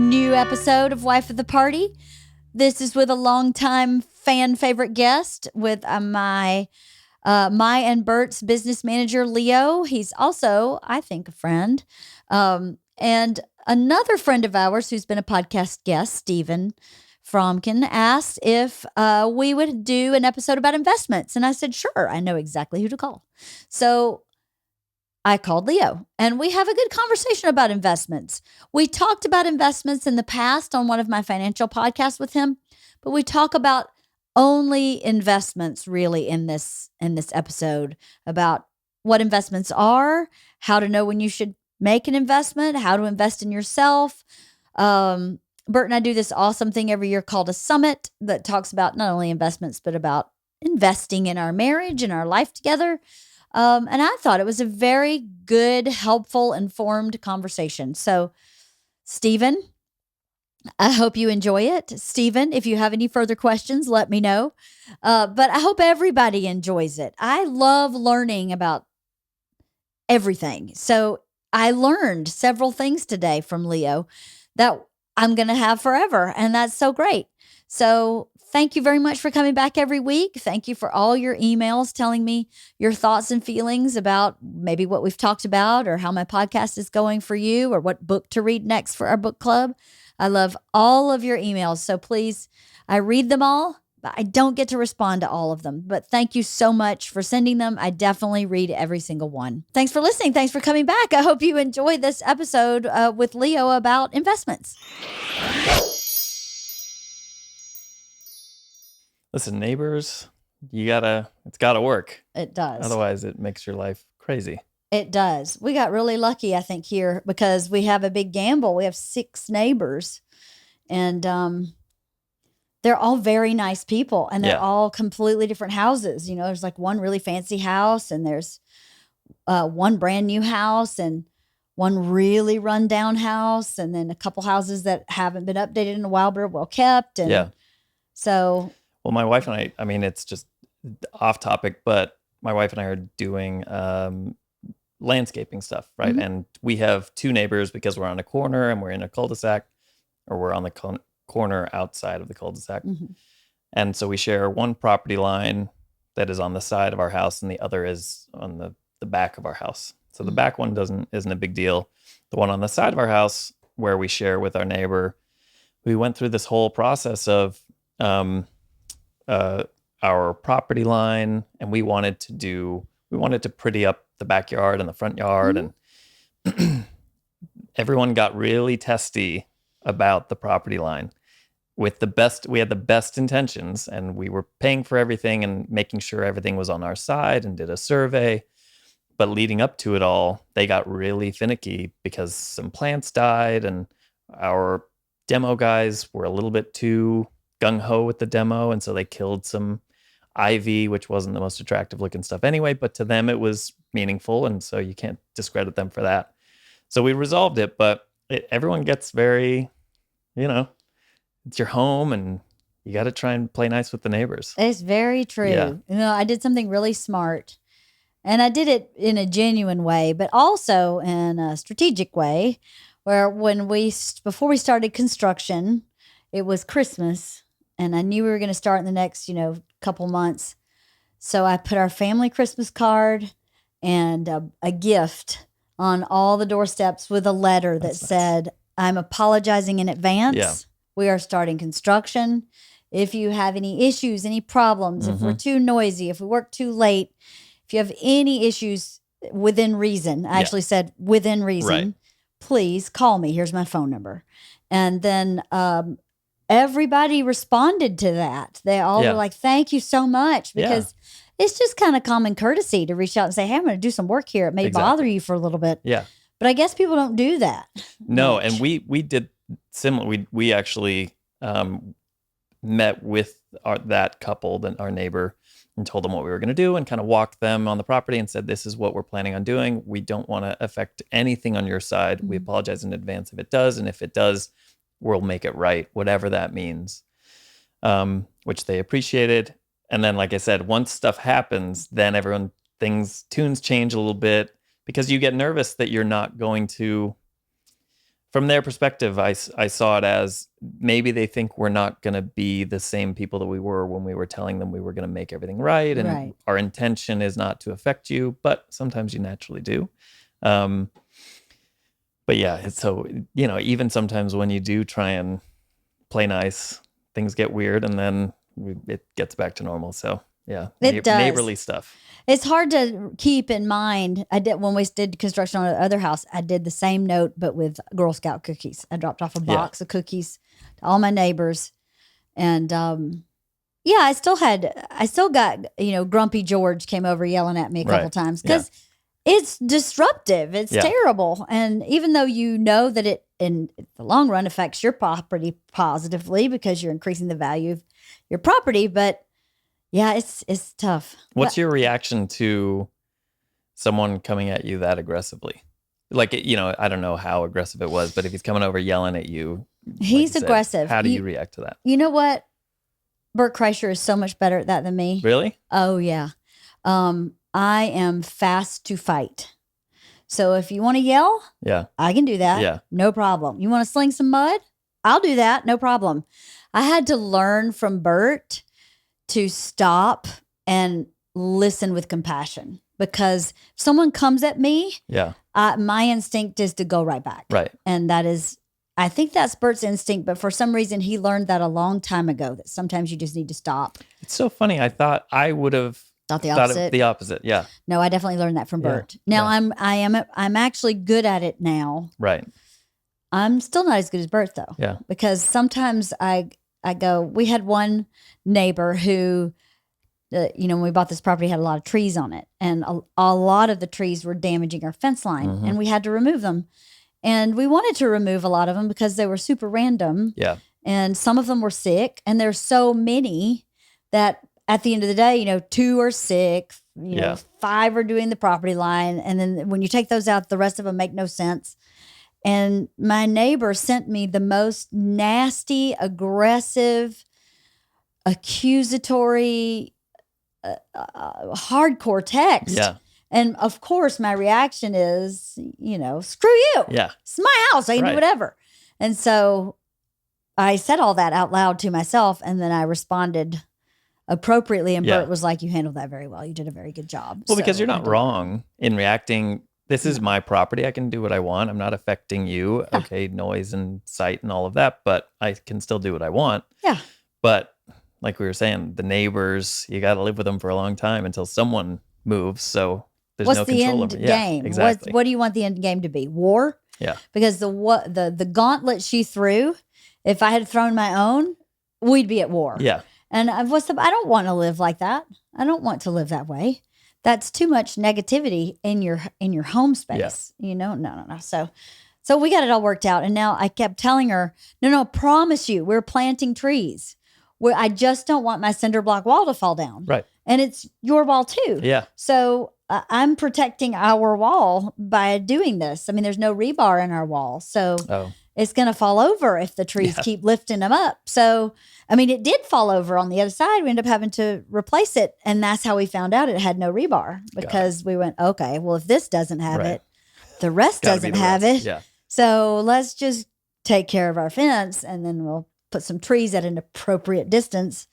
new episode of Wife of the Party. This is with a longtime fan favorite guest with my and Bert's business manager, Leo. He's also, I think, a friend. And another friend of ours who's been a podcast guest, Stephen Fromkin, asked if we would do an episode about investments. And I said, sure, I know exactly who to call. So I called Leo and we have a good conversation about investments. We talked about investments in the past on one of my financial podcasts with him, but we talk about only investments really in this episode, about what investments are, how to know when you should make an investment, how to invest in yourself. Bert and I do this awesome thing every year called a summit that talks about not only investments, but about investing in our marriage and our life together. And I thought it was a very good, helpful, informed conversation. So, Stephen, I hope you enjoy it. Stephen, if you have any further questions, let me know. But I hope everybody enjoys it. I love learning about everything. So I learned several things today from Leo that I'm going to have forever. And that's so great. So thank you very much for coming back every week. Thank you for all your emails telling me your thoughts and feelings about maybe what we've talked about or how my podcast is going for you or what book to read next for our book club. I love all of your emails. So please, I read them all, but I don't get to respond to all of them. But thank you so much for sending them. I definitely read every single one. Thanks for listening. Thanks for coming back. I hope you enjoyed this episode with Leo about investments. Listen, neighbors, it's gotta work. It does. Otherwise it makes your life crazy. It does. We got really lucky, I think, here because we have a big gamble. We have 6 neighbors and they're all very nice people and they're all completely different houses. You know, there's like one really fancy house and there's one brand new house and one really rundown house and then a couple houses that haven't been updated in a while but are well kept. And so... Well, my wife and I mean, it's just off topic, but my wife and I are doing landscaping stuff, right? Mm-hmm. And we have 2 neighbors because we're on a corner and we're in a cul-de-sac, or we're on the corner outside of the cul-de-sac. Mm-hmm. And so we share one property line that is on the side of our house and the other is on the back of our house. So the back one isn't a big deal. The one on the side of our house where we share with our neighbor, we went through this whole process of our property line, and we wanted to pretty up the backyard and the front yard. Mm-hmm. And everyone got really testy about the property line we had the best intentions, and we were paying for everything and making sure everything was on our side and did a survey. But leading up to it all, they got really finicky because some plants died and our demo guys were a little bit too gung-ho with the demo, and so they killed some ivy, which wasn't the most attractive looking stuff anyway, but to them it was meaningful, and so you can't discredit them for that. So we resolved it, but everyone gets very, it's your home and you got to try and play nice with the neighbors. It's very true. Yeah. I did something really smart, and I did it in a genuine way, but also in a strategic way, where before we started construction, it was Christmas. And I knew we were going to start in the next, couple months. So I put our family Christmas card and a gift on all the doorsteps with a letter that said, I'm apologizing in advance. Yeah. We are starting construction. If you have any issues, any problems, if we're too noisy, if we work too late, if you have any issues within reason, I actually said within reason, please call me. Here's my phone number. And then everybody responded to that. They all were like, thank you so much, because it's just kind of common courtesy to reach out and say, hey, I'm going to do some work here. It may bother you for a little bit. Yeah. But I guess people don't do that. No, much. And we did similar. We actually met with that couple, our neighbor, and told them what we were going to do and kind of walked them on the property and said, this is what we're planning on doing. We don't want to affect anything on your side. Mm-hmm. We apologize in advance if it does. And if it does, we'll make it right, whatever that means, which they appreciated. And then, like I said, once stuff happens, then tunes change a little bit because you get nervous that you're not going to from their perspective, I saw it as maybe they think we're not going to be the same people that we were when we were telling them we were going to make everything right. And Right. our intention is not to affect you, but sometimes you naturally do. But yeah, so, even sometimes when you do try and play nice, things get weird and then it gets back to normal. So yeah, It does. neighborly stuff. It's hard to keep in mind. I did when we did construction on the other house. I did the same note, but with Girl Scout cookies. I dropped off a box of cookies to all my neighbors, and I still got Grumpy George came over yelling at me a couple times because it's disruptive. It's terrible, and even though you know that it in the long run affects your property positively because you're increasing the value of your property, but yeah, it's tough. What's your reaction to someone coming at you that aggressively? Like, I don't know how aggressive it was, but if he's coming over yelling at you, he's aggressive. How do you react to that? You know what? Bert Kreischer is so much better at that than me. Really? Oh, yeah. I am fast to fight. So if you want to yell, I can do that. Yeah. No problem. You want to sling some mud? I'll do that. No problem. I had to learn from Bert to stop and listen with compassion, because if someone comes at me, my instinct is to go right back. Right. And I think that's Bert's instinct, but for some reason he learned that a long time ago, that sometimes you just need to stop. It's so funny. I thought I would have thought the opposite. The opposite. Yeah. No, I definitely learned that from Bert. Now I'm actually good at it now. Right. I'm still not as good as Bert though. Yeah. Because sometimes I go, we had one neighbor who, when we bought this property, had a lot of trees on it. And a lot of the trees were damaging our fence line. Mm-hmm. And we had to remove them. And we wanted to remove a lot of them because they were super random. Yeah. And some of them were sick. And there's so many that at the end of the day, 2 are sick, 5 are doing the property line. And then when you take those out, the rest of them make no sense. And my neighbor sent me the most nasty, aggressive, accusatory, hardcore text. Yeah. And of course, my reaction is, screw you. Yeah. It's my house. I can do whatever. And so I said all that out loud to myself. And then I responded appropriately. And Bert was like, you handled that very well. You did a very good job. Well, because you're not wrong in reacting. This is my property. I can do what I want. I'm not affecting you. Yeah. Okay, noise and sight and all of that, but I can still do what I want. Yeah. But like we were saying, the neighbors, you got to live with them for a long time until someone moves. So there's no control over it. Game? Yeah, exactly. What do you want the end game to be? War? Yeah. Because the gauntlet she threw, if I had thrown my own, we'd be at war. Yeah. And I don't want to live like that. I don't want to live that way. That's too much negativity in your home space. Yeah. No. So we got it all worked out. And now I kept telling her, no, promise you, we're planting trees. I just don't want my cinder block wall to fall down. Right. And it's your wall too. Yeah. So I'm protecting our wall by doing this. I mean, there's no rebar in our wall. So it's going to fall over if the trees keep lifting them up. So, I mean, it did fall over on the other side. We ended up having to replace it. And that's how we found out it had no rebar, because we went, okay, well, if this doesn't have it, the rest doesn't have it. Yeah. So let's just take care of our fence, and then we'll put some trees at an appropriate distance.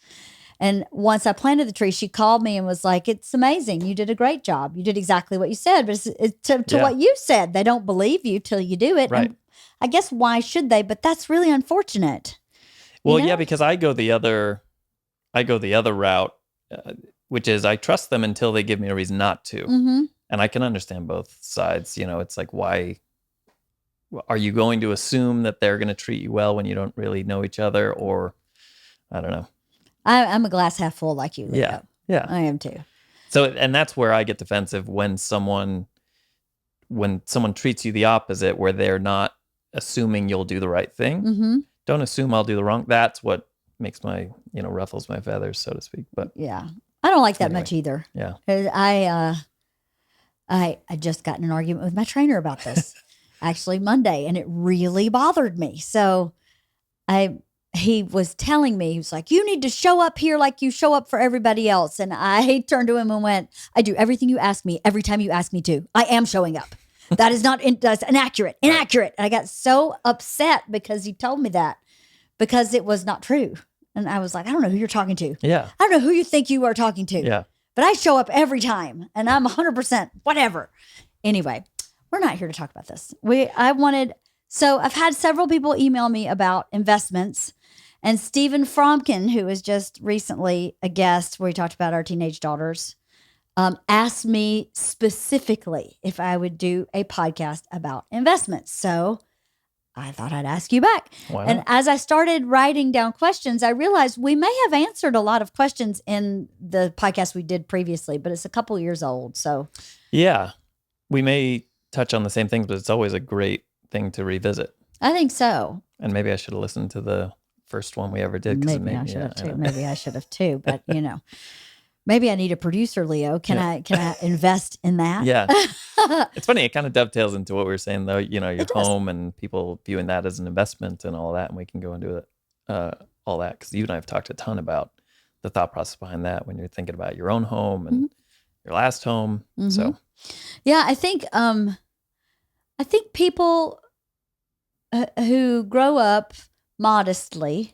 And once I planted the tree, she called me and was like, it's amazing. You did a great job. You did exactly what you said. But it's to what you said. They don't believe you till you do it. Right. And I guess why should they? But that's really unfortunate. Well, yeah, because I go the other route, which is I trust them until they give me a reason not to. Mm-hmm. And I can understand both sides. It's like, why are you going to assume that they're going to treat you well when you don't really know each other? Or I don't know. I'm a glass half full like you, Leo. Yeah. I am too. So, and that's where I get defensive when someone treats you the opposite, where they're not assuming you'll do the right thing. Mm-hmm. Don't assume I'll do the wrong. That's what makes my, ruffles my feathers, so to speak. But yeah, I don't like that much either. Yeah. I just got in an argument with my trainer about this actually Monday, and it really bothered me. So he was telling me, he was like, you need to show up here like you show up for everybody else. And I turned to him and went, I do everything you ask me every time you ask me to. I am showing up. That is not, that's inaccurate. And I got so upset because he told me that because it was not true. And I was like, I don't know who you're talking to. Yeah. I don't know who you think you are talking to. Yeah. But I show up every time and I'm 100% whatever. Anyway, we're not here to talk about this. So I've had several people email me about investments, and Stephen Fromkin, who was just recently a guest where he talked about our teenage daughters, asked me specifically if I would do a podcast about investments. So I thought I'd ask you back. Wow. And as I started writing down questions, I realized we may have answered a lot of questions in the podcast we did previously, but it's a couple years old. So yeah, we may touch on the same things, but it's always a great thing to revisit. I think so. And maybe I should have listened to the first one we ever did. Maybe I should have too. Maybe I should have too. But maybe I need a producer, Leo. Can I invest in that? Yeah. It's funny. It kind of dovetails into what we were saying, though. Your home and people viewing that as an investment and all that. And we can go into it, all that, because you and I have talked a ton about the thought process behind that when you're thinking about your own home and your last home. Mm-hmm. So, yeah, I think people who grow up modestly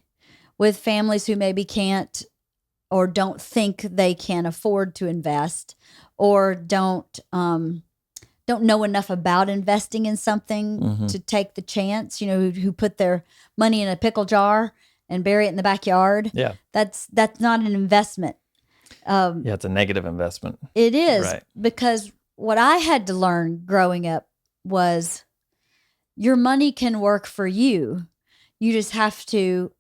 with families who maybe can't or don't think they can afford to invest or don't know enough about investing in something to take the chance, who put their money in a pickle jar and bury it in the backyard. Yeah. That's not an investment. It's a negative investment. It is, right. Because what I had to learn growing up was your money can work for you. You just have to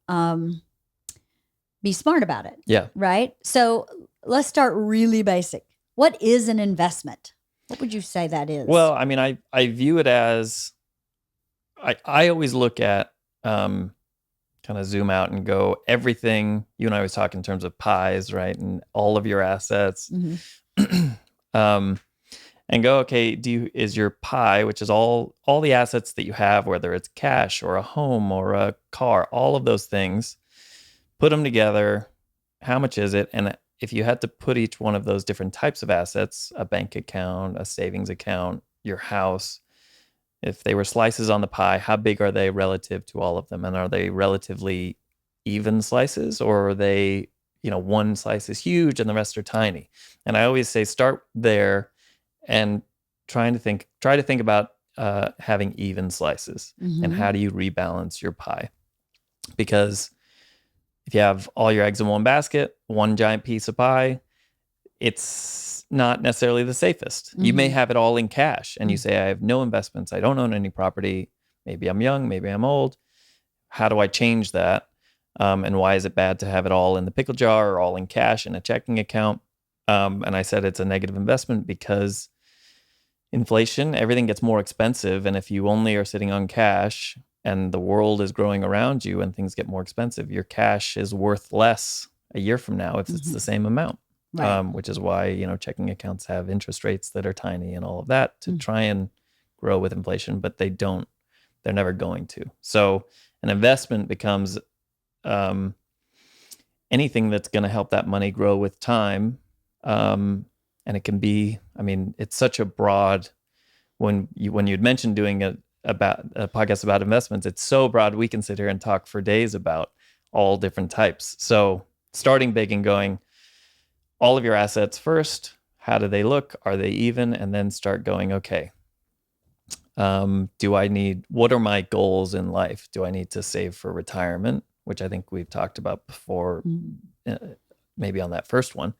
be smart about it. Yeah. Right? So let's start really basic. What is an investment? What would you say that is? Well, I mean, I view it as, I always look at, kind of zoom out and go, everything, you and I was talking in terms of pies, right? And all of your assets. And go, okay, is your pie, which is all the assets that you have, whether it's cash or a home or a car, all of those things, put them together. How much is it? And if you had to put each one of those different types of assets, a bank account, a savings account, your house, if they were slices on the pie, how big are they relative to all of them? And are they relatively even slices, or are they, one slice is huge and the rest are tiny? And I always say, start there and try to think about having even slices and how do you rebalance your pie? Because if you have all your eggs in one basket, one giant piece of pie, it's not necessarily the safest. You may have it all in cash and you say, I have no investments. I don't own any property. Maybe I'm young, maybe I'm old. How do I change that? And why is it bad to have it all in the pickle jar or all in cash in a checking account? And I said it's a negative investment because inflation, everything gets more expensive. And if you only are sitting on cash and the world is growing around you and things get more expensive, your cash is worth less a year from now if it's the same amount. Right. Which is why, checking accounts have interest rates that are tiny and all of that to try and grow with inflation, but they're never going to. So an investment becomes anything that's going to help that money grow with time. And it can be, it's such a broad, when you'd mentioned doing a podcast about investments, it's so broad we can sit here and talk for days about all different types. So starting big and going, all of your assets first, how do they look? Are they even? And then start going, okay, what are my goals in life? Do I need to save for retirement? Which I think we've talked about before, maybe on that first one.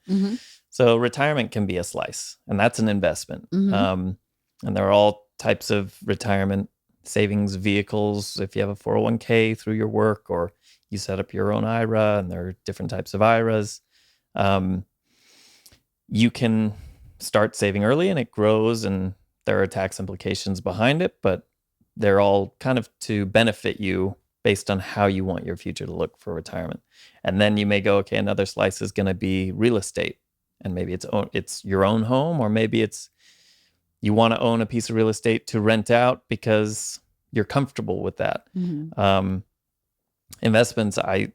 So retirement can be a slice, and that's an investment. And there are all types of retirement savings vehicles. If you have a 401k through your work, or you set up your own IRA, and there are different types of IRAs. You can start saving early and it grows, and there are tax implications behind it, but they're all kind of to benefit you based on how you want your future to look for retirement. And then you may go, okay, another slice is going to be real estate. And maybe it's your own home, or maybe you want to own a piece of real estate to rent out because you're comfortable with that. Investments, I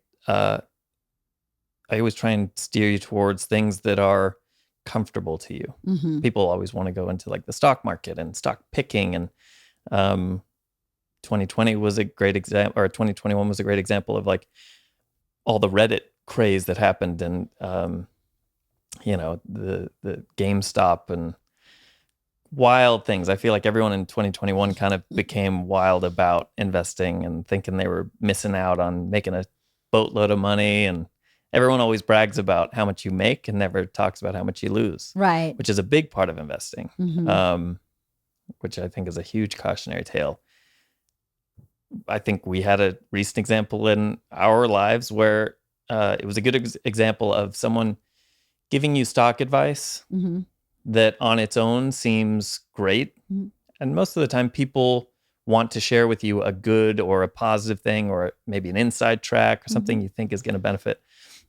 always try and steer you towards things that are comfortable to you. Mm-hmm. People always want to go into like the stock market and stock picking, and 2020 was a great example, or 2021 was a great example of like all the Reddit craze that happened, and the GameStop and wild things. I feel like everyone in 2021 kind of became wild about investing and thinking they were missing out on making a boatload of money, and everyone always brags about how much you make and never talks about how much you lose, Right. which is a big part of investing, Mm-hmm. which I think is a huge cautionary tale. I think we had a recent example in our lives where it was a good example of someone giving you stock advice Mm-hmm. that on its own seems great. Mm-hmm. And most of the time people want to share with you a good or a positive thing, or maybe an inside track or something you think is going to benefit.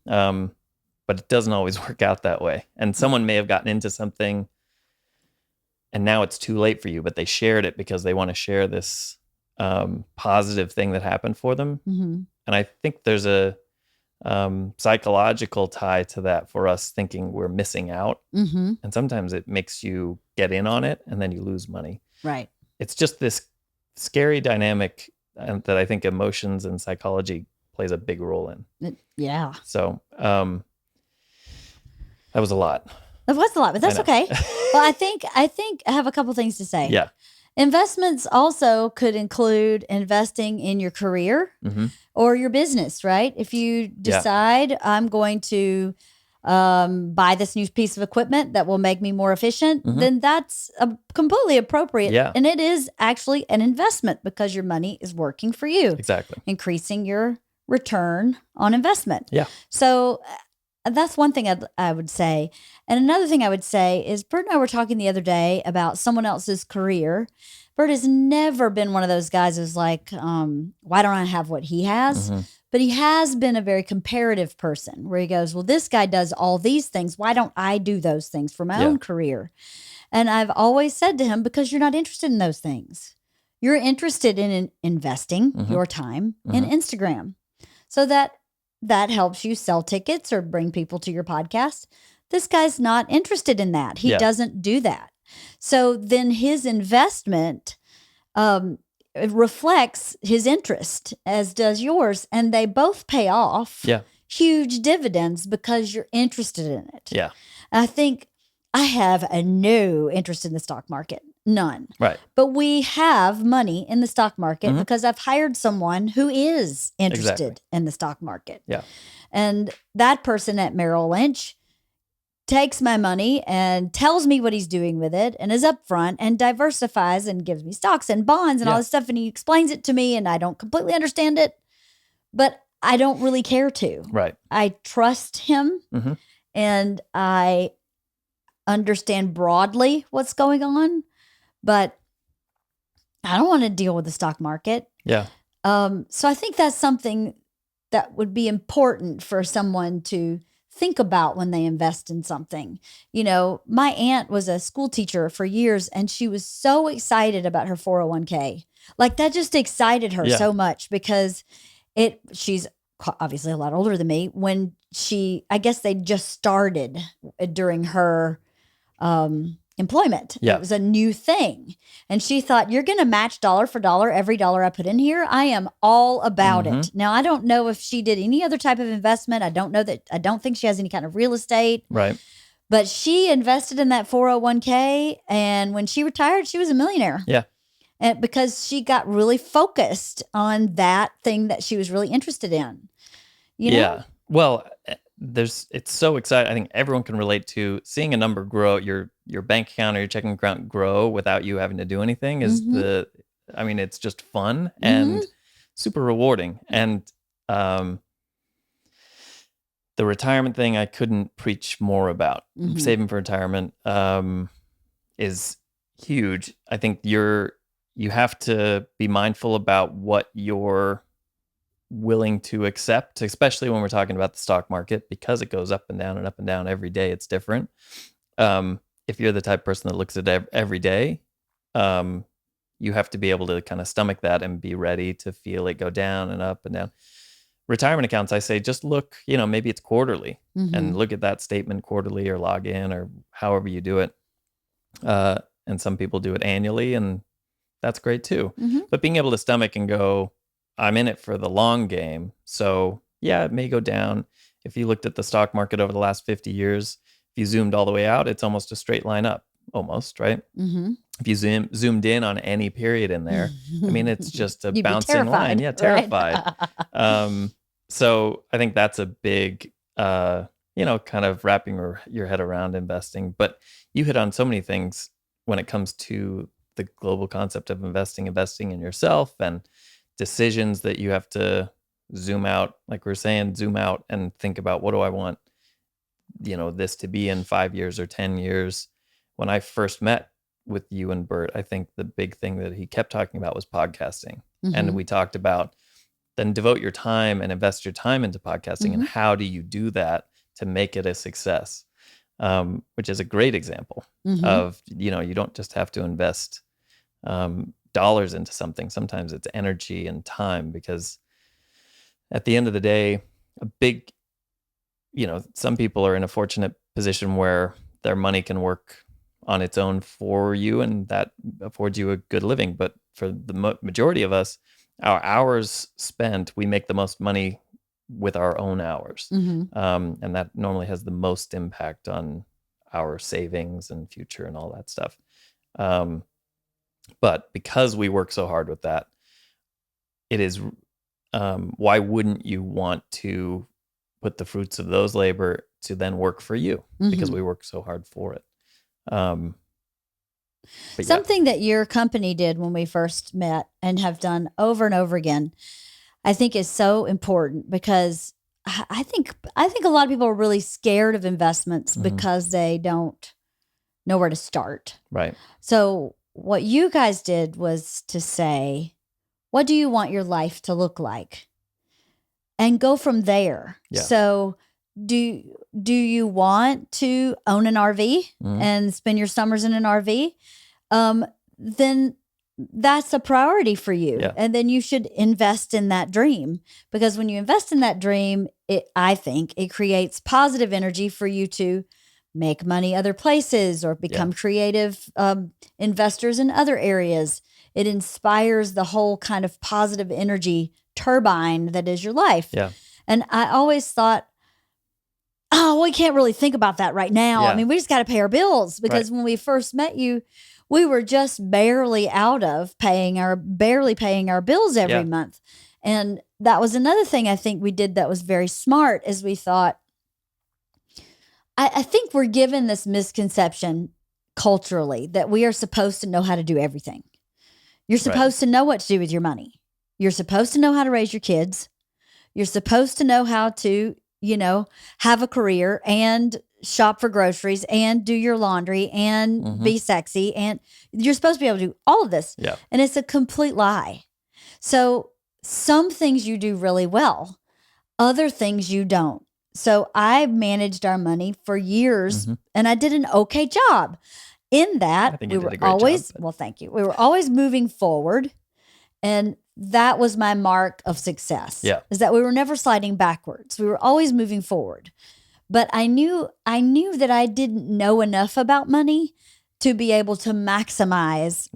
But it doesn't always work out that way. And someone may have gotten into something and now it's too late for you, but they shared it because they want to share this positive thing that happened for them. Mm-hmm. And I think there's a psychological tie to that for us, thinking we're missing out. Mm-hmm. And sometimes it makes you get in on it and then you lose money. Right. It's just this scary dynamic that I think emotions and psychology plays a big role in. Yeah. So that was a lot. That was a lot, but that's okay. Well, I think I have a couple things to say. Yeah. Investments also could include investing in your career or your business, right? If you decide I'm going to buy this new piece of equipment that will make me more efficient, then that's completely appropriate. Yeah. And it is actually an investment because your money is working for you. Exactly. Increasing your return on investment. Yeah. So that's one thing I would say. And another thing I would say is Bert and I were talking the other day about someone else's career. Bert has never been one of those guys who's like, why don't I have what he has? But he has been a very comparative person where he goes, well, this guy does all these things. Why don't I do those things for my own career? And I've always said to him, because you're not interested in those things. You're interested in investing your time in Instagram. So that helps you sell tickets or bring people to your podcast. This guy's not interested in that. He doesn't do that. So then his investment reflects his interest, as does yours. And they both pay off huge dividends because you're interested in it. Yeah. I think I have no interest in the stock market. None. Right. But we have money in the stock market because I've hired someone who is interested in the stock market. Yeah. And that person at Merrill Lynch takes my money and tells me what he's doing with it and is upfront and diversifies and gives me stocks and bonds and all this stuff. And he explains it to me and I don't completely understand it, but I don't really care to. Right. I trust him and I understand broadly what's going on. But I don't want to deal with the stock market. Yeah. So I think that's something that would be important for someone to think about when they invest in something. You know, my aunt was a school teacher for years and she was so excited about her 401k. Like that just excited her so much because she's obviously a lot older than me. When I guess they just started during her employment. Yeah. It was a new thing. And she thought, you're going to match dollar for dollar every dollar I put in here. I am all about it. Now, I don't know if she did any other type of investment. I don't think she has any kind of real estate. Right. But she invested in that 401k. And when she retired, she was a millionaire. Yeah. And because she got really focused on that thing that she was really interested in. You know? Yeah. Well, it's so exciting. I think everyone can relate to seeing a number grow, your bank account or your checking account grow without you having to do anything it's just fun and super rewarding. And the retirement thing I couldn't preach more about. Saving for retirement is huge. I think you have to be mindful about what you're willing to accept, especially when we're talking about the stock market, because it goes up and down every day. It's different. If you're the type of person that looks at it every day, you have to be able to kind of stomach that and be ready to feel it go down and up and down. retirement accounts, I say, just look, maybe it's quarterly Mm-hmm. and look at that statement quarterly or log in or however you do it. And some people do it annually, and that's great too. Mm-hmm. But being able to stomach and go, I'm in it for the long game. So yeah, it may go down. If you looked at the stock market over the last 50 years, if you zoomed all the way out, it's almost a straight line up, almost, right? Mm-hmm. If you zoomed in on any period in there, I mean, it's just a You'd be bouncing line. Yeah, terrified, terrified. So I think that's a big, kind of wrapping your head around investing. But you hit on so many things when it comes to the global concept of investing in yourself and decisions that you have to zoom out, like we're saying, zoom out and think about, what do I want, this to be in 5 years or 10 years. When I first met with you and Bert, I think the big thing that he kept talking about was podcasting. Mm-hmm. And we talked about then devote your time and invest your time into podcasting. Mm-hmm. And how do you do that to make it a success? Which is a great example Mm-hmm. of, you don't just have to invest dollars into something. Sometimes it's energy and time, because at the end of the day, a big, some people are in a fortunate position where their money can work on its own for you, and that affords you a good living. But for the majority of us, our hours spent, we make the most money with our own hours. Mm-hmm. And that normally has the most impact on our savings and future and all that stuff. But because we work so hard with that, it is, why wouldn't you want to put the fruits of those labor to then work for you? Mm-hmm. Because we work so hard for it. Something that your company did when we first met and have done over and over again, I think is so important, because I think a lot of people are really scared of investments Mhm. because they don't know where to start. Right. So what you guys did was to say, what do you want your life to look like? And go from there. Yeah. So do you want to own an RV Mhm. and spend your summers in an RV? Then that's a priority for you. Yeah. And then you should invest in that dream, because when you invest in that dream, I think it creates positive energy for you to make money other places or become creative investors in other areas. It inspires the whole kind of positive energy turbine that is your life. Yeah. And I always thought, oh, we can't really think about that right now. Yeah. I mean, we just got to pay our bills, because when we first met you, we were just barely paying our bills every month. And that was another thing I think we did that was very smart, is we thought, I think we're given this misconception culturally that we are supposed to know how to do everything. You're supposed to know what to do with your money. You're supposed to know how to raise your kids. You're supposed to know how to, have a career and shop for groceries and do your laundry and be sexy. And you're supposed to be able to do all of this. Yeah. And it's a complete lie. So some things you do really well, other things you don't. So I managed our money for years, and I did an okay job. In that, I think we you did were a great always, job, but- well, thank you. We were always moving forward. And that was my mark of success. Yeah. Is that we were never sliding backwards. We were always moving forward. But I knew that I didn't know enough about money to be able to maximize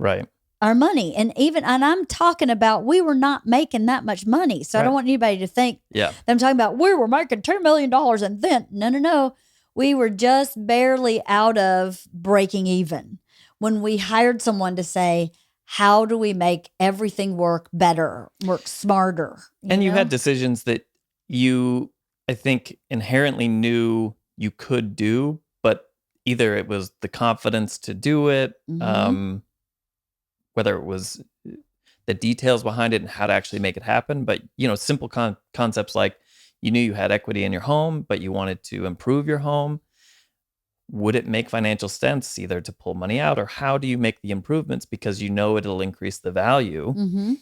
our money. And I'm talking about, we were not making that much money. So I don't want anybody to think that I'm talking about, we were making $2 million and then, no. We were just barely out of breaking even when we hired someone to say, how do we make everything work better, work smarter? You had decisions that you, I think, inherently knew you could do, but either it was the confidence to do it, whether it was the details behind it and how to actually make it happen. But, simple concepts like you knew you had equity in your home, but you wanted to improve your home. Would it make financial sense either to pull money out, or how do you make the improvements because it'll increase the value? Mm-hmm.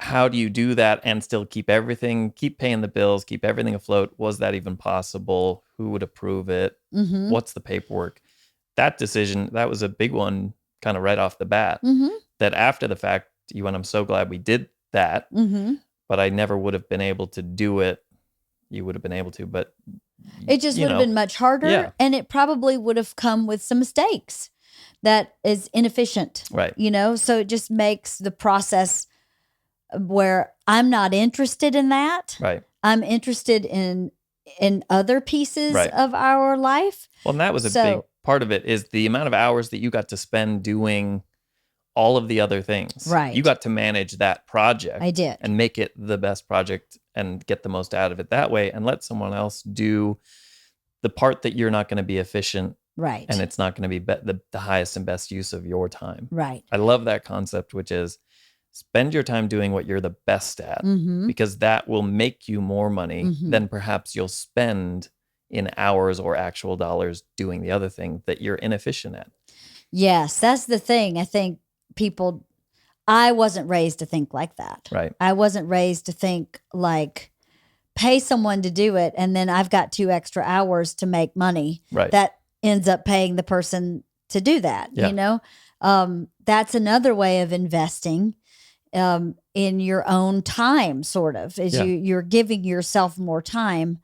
How do you do that and still keep paying the bills, keep everything afloat? Was that even possible? Who would approve it? Mm-hmm. What's the paperwork? That decision, that was a big one kind of right off the bat. Mm-hmm. That after the fact, you went, I'm so glad we did that. Mm-hmm. but I never would have been able to do it. You would have been able to, but it just would have been much harder. Yeah. And it probably would have come with some mistakes that is inefficient. Right. So it just makes the process where I'm not interested in that. Right. I'm interested in other pieces of our life. Well, and that was a big part of it, is the amount of hours that you got to spend doing all of the other things. Right. You got to manage that project. I did. And make it the best project and get the most out of it that way, and let someone else do the part that you're not going to be efficient. Right. And it's not going to be the highest and best use of your time. Right. I love that concept, which is spend your time doing what you're the best at, Mm-hmm. because that will make you more money than perhaps you'll spend in hours or actual dollars doing the other thing that you're inefficient at. Yes, that's the thing. I think I wasn't raised to think like that. Right. I wasn't raised to think like, pay someone to do it, and then I've got 2 extra hours to make money. Right. That ends up paying the person to do that. Yeah. That's another way of investing in your own time, sort of, is you're giving yourself more time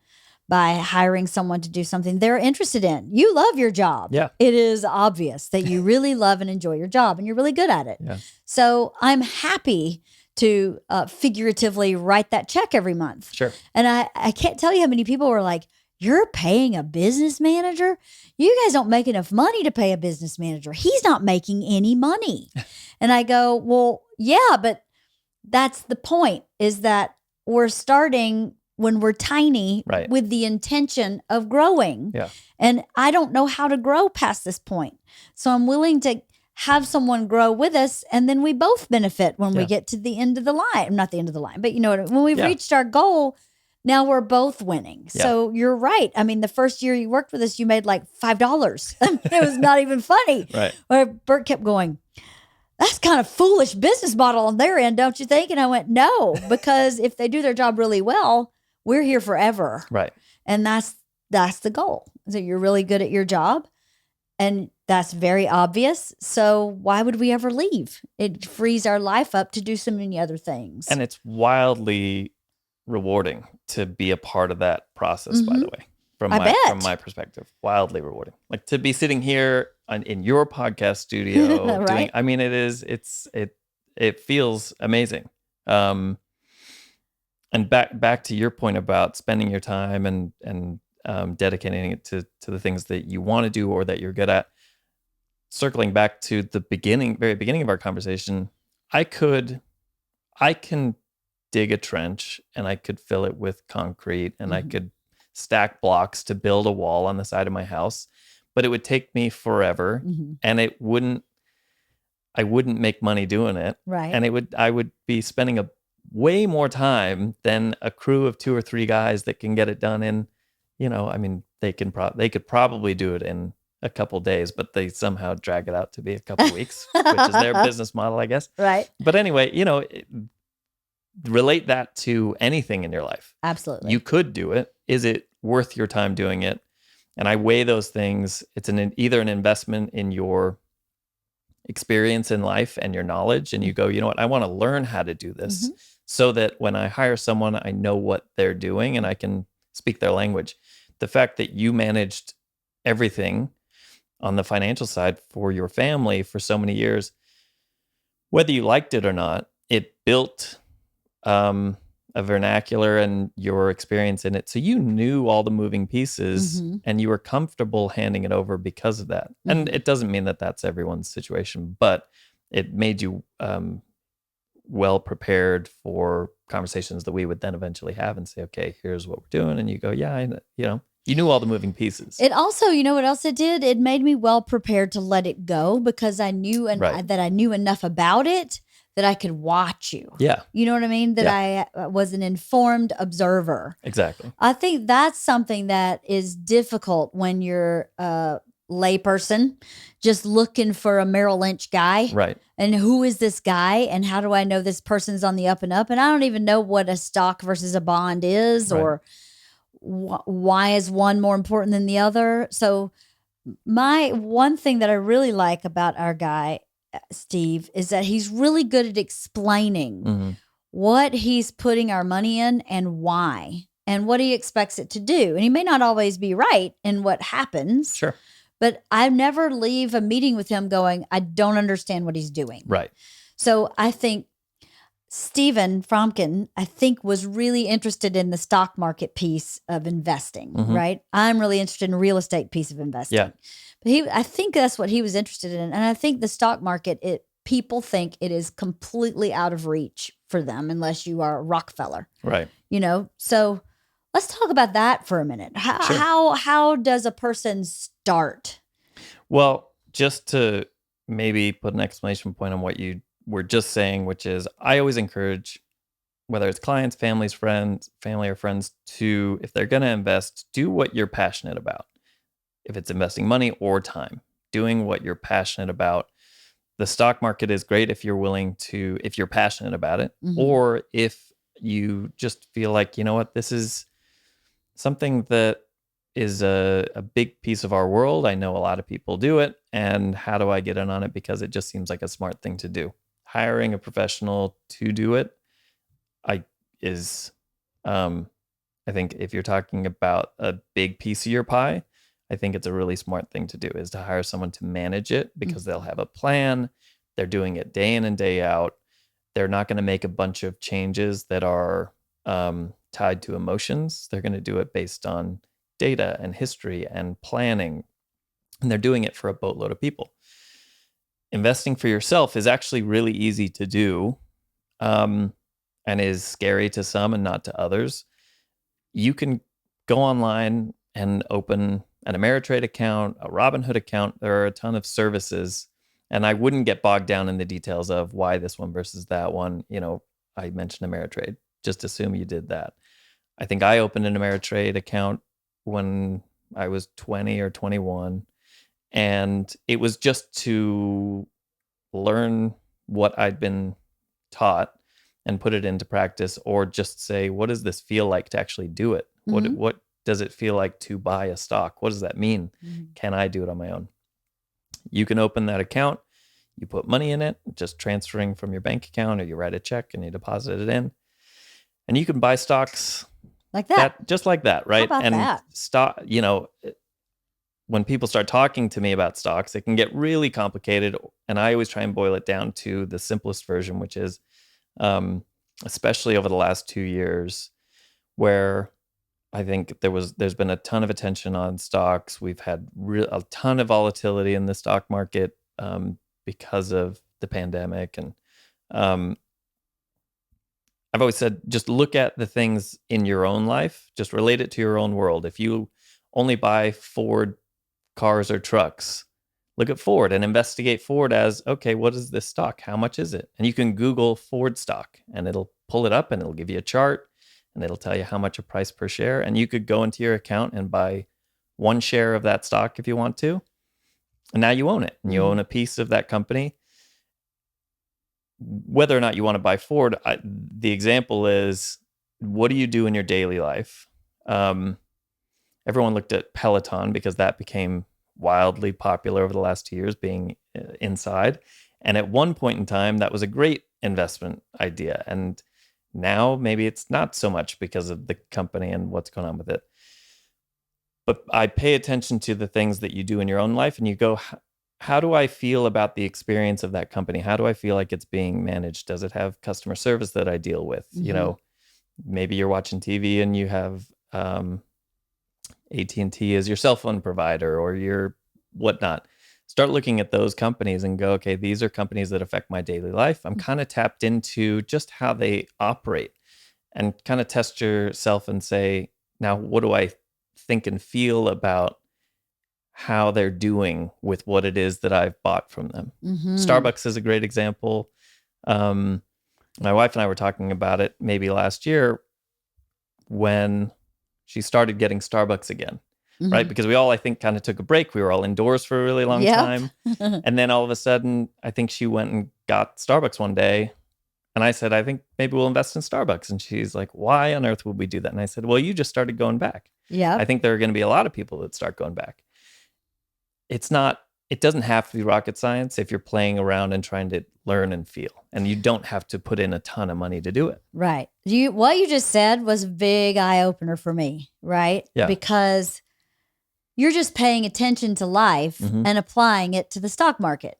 by hiring someone to do something they're interested in. You love your job. Yeah. It is obvious that you really love and enjoy your job, and you're really good at it. Yeah. So I'm happy to figuratively write that check every month. Sure. And I can't tell you how many people were like, you're paying a business manager? You guys don't make enough money to pay a business manager. He's not making any money. And I go, well, yeah, but that's the point, is that we're starting when we're tiny with the intention of growing. Yeah. And I don't know how to grow past this point. So I'm willing to have someone grow with us, and then we both benefit when we get to the end of the line. Not the end of the line, but when we've reached our goal, now we're both winning. Yeah. So you're right. I mean, the first year you worked with us, you made like $5. It was not even funny. Right. Or Bert kept going, that's kind of foolish business model on their end, don't you think? And I went, no, because if they do their job really well, we're here forever. Right. And that's the goal. So you're really good at your job, and that's very obvious. So why would we ever leave? It frees our life up to do so many other things. And it's wildly rewarding to be a part of that process, by the way, from my perspective. Wildly rewarding. Like to be sitting here in your podcast studio Right? it feels amazing. And back to your point about spending your time and dedicating it to the things that you want to do or that you're good at. Circling back to the very beginning of our conversation, I can dig a trench and I could fill it with concrete and I could stack blocks to build a wall on the side of my house, but it would take me forever, and I wouldn't make money doing it. Right. And I would be spending a way more time than a crew of 2 or 3 guys that can get it done in, they could probably do it in a couple days, but they somehow drag it out to be a couple weeks, which is their business model, I guess. Right. But anyway, relate that to anything in your life. Absolutely. You could do it. Is it worth your time doing it? And I weigh those things. It's either an investment in your experience in life and your knowledge, and you go, you know what, I want to learn how to do this so that when I hire someone, I know what they're doing and I can speak their language. The fact that you managed everything on the financial side for your family for so many years, whether you liked it or not, it built a vernacular and your experience in it. So you knew all the moving pieces and you were comfortable handing it over because of that. And it doesn't mean that that's everyone's situation, but it made you well prepared for conversations that we would then eventually have and say, okay, here's what we're doing. And you go, yeah, you knew all the moving pieces. It also, you know what else it did? It made me well prepared to let it go because I knew that I knew enough about it that I could watch you. Yeah. You know what I mean? That I was an informed observer. Exactly. I think that's something that is difficult when you're a layperson just looking for a Merrill Lynch guy. Right. And who is this guy? And how do I know this person's on the up and up? And I don't even know what a stock versus a bond is or why is one more important than the other. So my one thing that I really like about our guy, Steve, is that he's really good at explaining what he's putting our money in and why and what he expects it to do. And he may not always be right in what happens. Sure. But I never leave a meeting with him going, I don't understand what he's doing. Right. So I think Stephen Fromkin, I think, was really interested in the stock market piece of investing, right? I'm really interested in the real estate piece of investing. Yeah. But I think that's what he was interested in. And I think the stock market, people think it is completely out of reach for them unless you are a Rockefeller. Right. So let's talk about that for a minute. How does a person start? Well, just to maybe put an exclamation point on what you were just saying, which is I always encourage, whether it's clients, family or friends, to, if they're going to invest, do what you're passionate about. If it's investing money or time, doing what you're passionate about. The stock market is great if you're passionate about it, or if you just feel like, you know what, this is something that is a big piece of our world. I know a lot of people do it. And how do I get in on it? Because it just seems like a smart thing to do. Hiring a professional to do it, I think if you're talking about a big piece of your pie, I think it's a really smart thing to do, is to hire someone to manage it, because they'll have a plan. They're doing it day in and day out. They're not going to make a bunch of changes that are tied to emotions. They're going to do it based on data and history and planning. And they're doing it for a boatload of people. Investing for yourself is actually really easy to do, and is scary to some and not to others. You can go online and open an Ameritrade account, a Robinhood account. There are a ton of services, and I wouldn't get bogged down in the details of why this one versus that one. I mentioned Ameritrade. Just assume you did that. I think I opened an Ameritrade account when I was 20 or 21. And it was just to learn what I'd been taught and put it into practice, or just say, what does this feel like to actually do it? What does it feel like to buy a stock? What does that mean? Can I do it on my own? You can open that account. You put money in it, just transferring from your bank account, or you write a check and you deposit it in. And you can buy stocks like that. Just like that, right? How about that? Stock, when people start talking to me about stocks, it can get really complicated. And I always try and boil it down to the simplest version, which is, especially over the last 2 years, where I think there's been a ton of attention on stocks. We've had a ton of volatility in the stock market because of the pandemic. And I've always said, just look at the things in your own life, just relate it to your own world. If you only buy Ford cars or trucks, look at Ford and investigate Ford as, okay, what is this stock? How much is it? And you can Google Ford stock and it'll pull it up and it'll give you a chart and it'll tell you how much a price per share. And you could go into your account and buy one share of that stock if you want to. And now you own it, and you own a piece of that company. Whether or not you want to buy Ford, the example is, what do you do in your daily life? Everyone looked at Peloton because that became wildly popular over the last 2 years, being inside. And at one point in time, that was a great investment idea. And now maybe it's not so much because of the company and what's going on with it. But I pay attention to the things that you do in your own life, and you go, how do I feel about the experience of that company? How do I feel like it's being managed? Does it have customer service that I deal with? Maybe you're watching TV and you have AT&T as your cell phone provider or your whatnot. Start looking at those companies and go, okay, these are companies that affect my daily life. I'm kind of tapped into just how they operate, and kind of test yourself and say, now, what do I think and feel about how they're doing with what it is that I've bought from them? Starbucks is a great example. My wife and I were talking about it maybe last year when she started getting Starbucks again, right? Because we all, I think, kind of took a break. We were all indoors for a really long time. And then all of a sudden, I think she went and got Starbucks one day. And I said, I think maybe we'll invest in Starbucks. And she's like, why on earth would we do that? And I said, well, you just started going back. Yeah. I think there are going to be a lot of people that start going back. It's not it doesn't have to be rocket science if you're playing around and trying to learn and feel. And you don't have to put in a ton of money to do it. Right. What you just said was a big eye opener for me, right? Yeah. Because you're just paying attention to life and applying it to the stock market.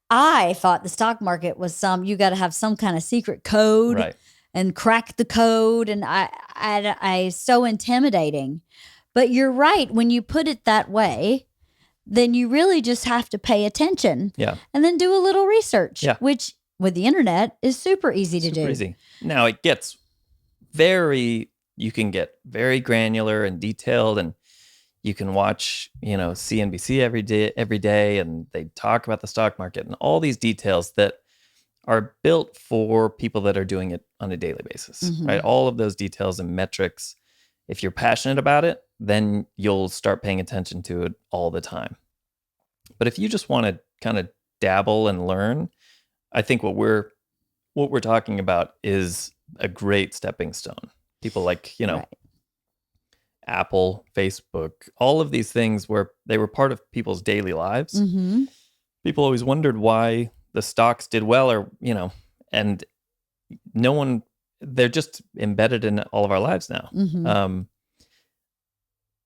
I thought the stock market was you got to have some kind of secret code and crack the code. And I so intimidating. But you're right. When you put it that way, then you really just have to pay attention and then do a little research, which with the internet is super easy to do. Easy. Now it gets you can get very granular and detailed, and you can watch, CNBC every day, and they talk about the stock market and all these details that are built for people that are doing it on a daily basis, right? All of those details and metrics. If you're passionate about it, then you'll start paying attention to it all the time. But if you just want to kind of dabble and learn, I think what we're talking about is a great stepping stone. People like, Apple, Facebook, all of these things where they were part of people's daily lives. People always wondered why the stocks did well, or, and they're just embedded in all of our lives now.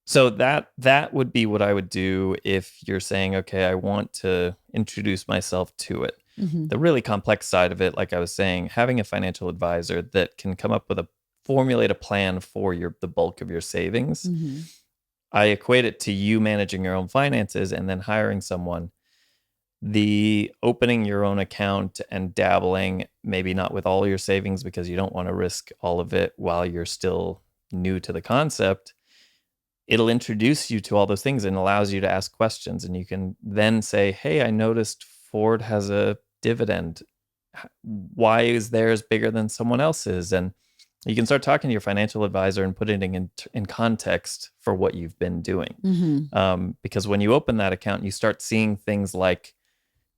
So that would be what I would do if you're saying, okay, I want to introduce myself to it. The really complex side of it, like I was saying, having a financial advisor that can come up with formulate a plan for the bulk of your savings. I equate it to you managing your own finances and then hiring someone. The opening your own account and dabbling, maybe not with all your savings because you don't want to risk all of it while you're still new to the concept. It'll introduce you to all those things and allows you to ask questions. And you can then say, hey, I noticed Ford has a dividend. Why is theirs bigger than someone else's? And you can start talking to your financial advisor and putting it in context for what you've been doing. Because when you open that account, you start seeing things like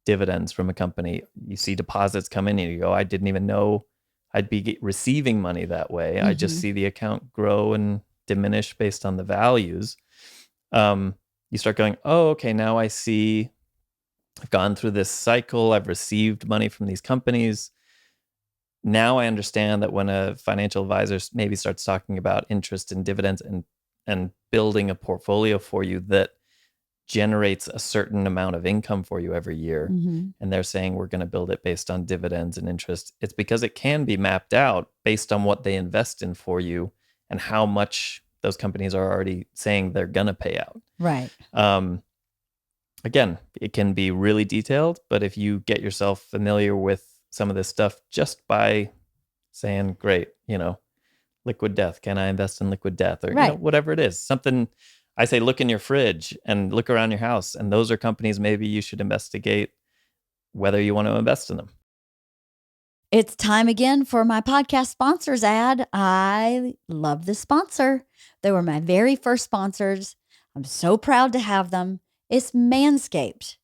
dividends from a company. You see deposits come in and you go, I didn't even know I'd be receiving money that way. I just see the account grow and diminish based on the values. You start going, oh, okay, now I see I've gone through this cycle. I've received money from these companies. Now I understand that when a financial advisor maybe starts talking about interest and dividends and building a portfolio for you that generates a certain amount of income for you every year, and they're saying we're going to build it based on dividends and interest, it's because it can be mapped out based on what they invest in for you and how much those companies are already saying they're going to pay out. Right. Again, it can be really detailed, but if you get yourself familiar with some of this stuff just by saying, great, liquid death, can I invest in liquid death? Or whatever it is, something. I say, look in your fridge and look around your house. And those are companies maybe you should investigate whether you want to invest in them. It's time again for my podcast sponsors ad. I love this sponsor. They were my very first sponsors. I'm so proud to have them. It's Manscaped.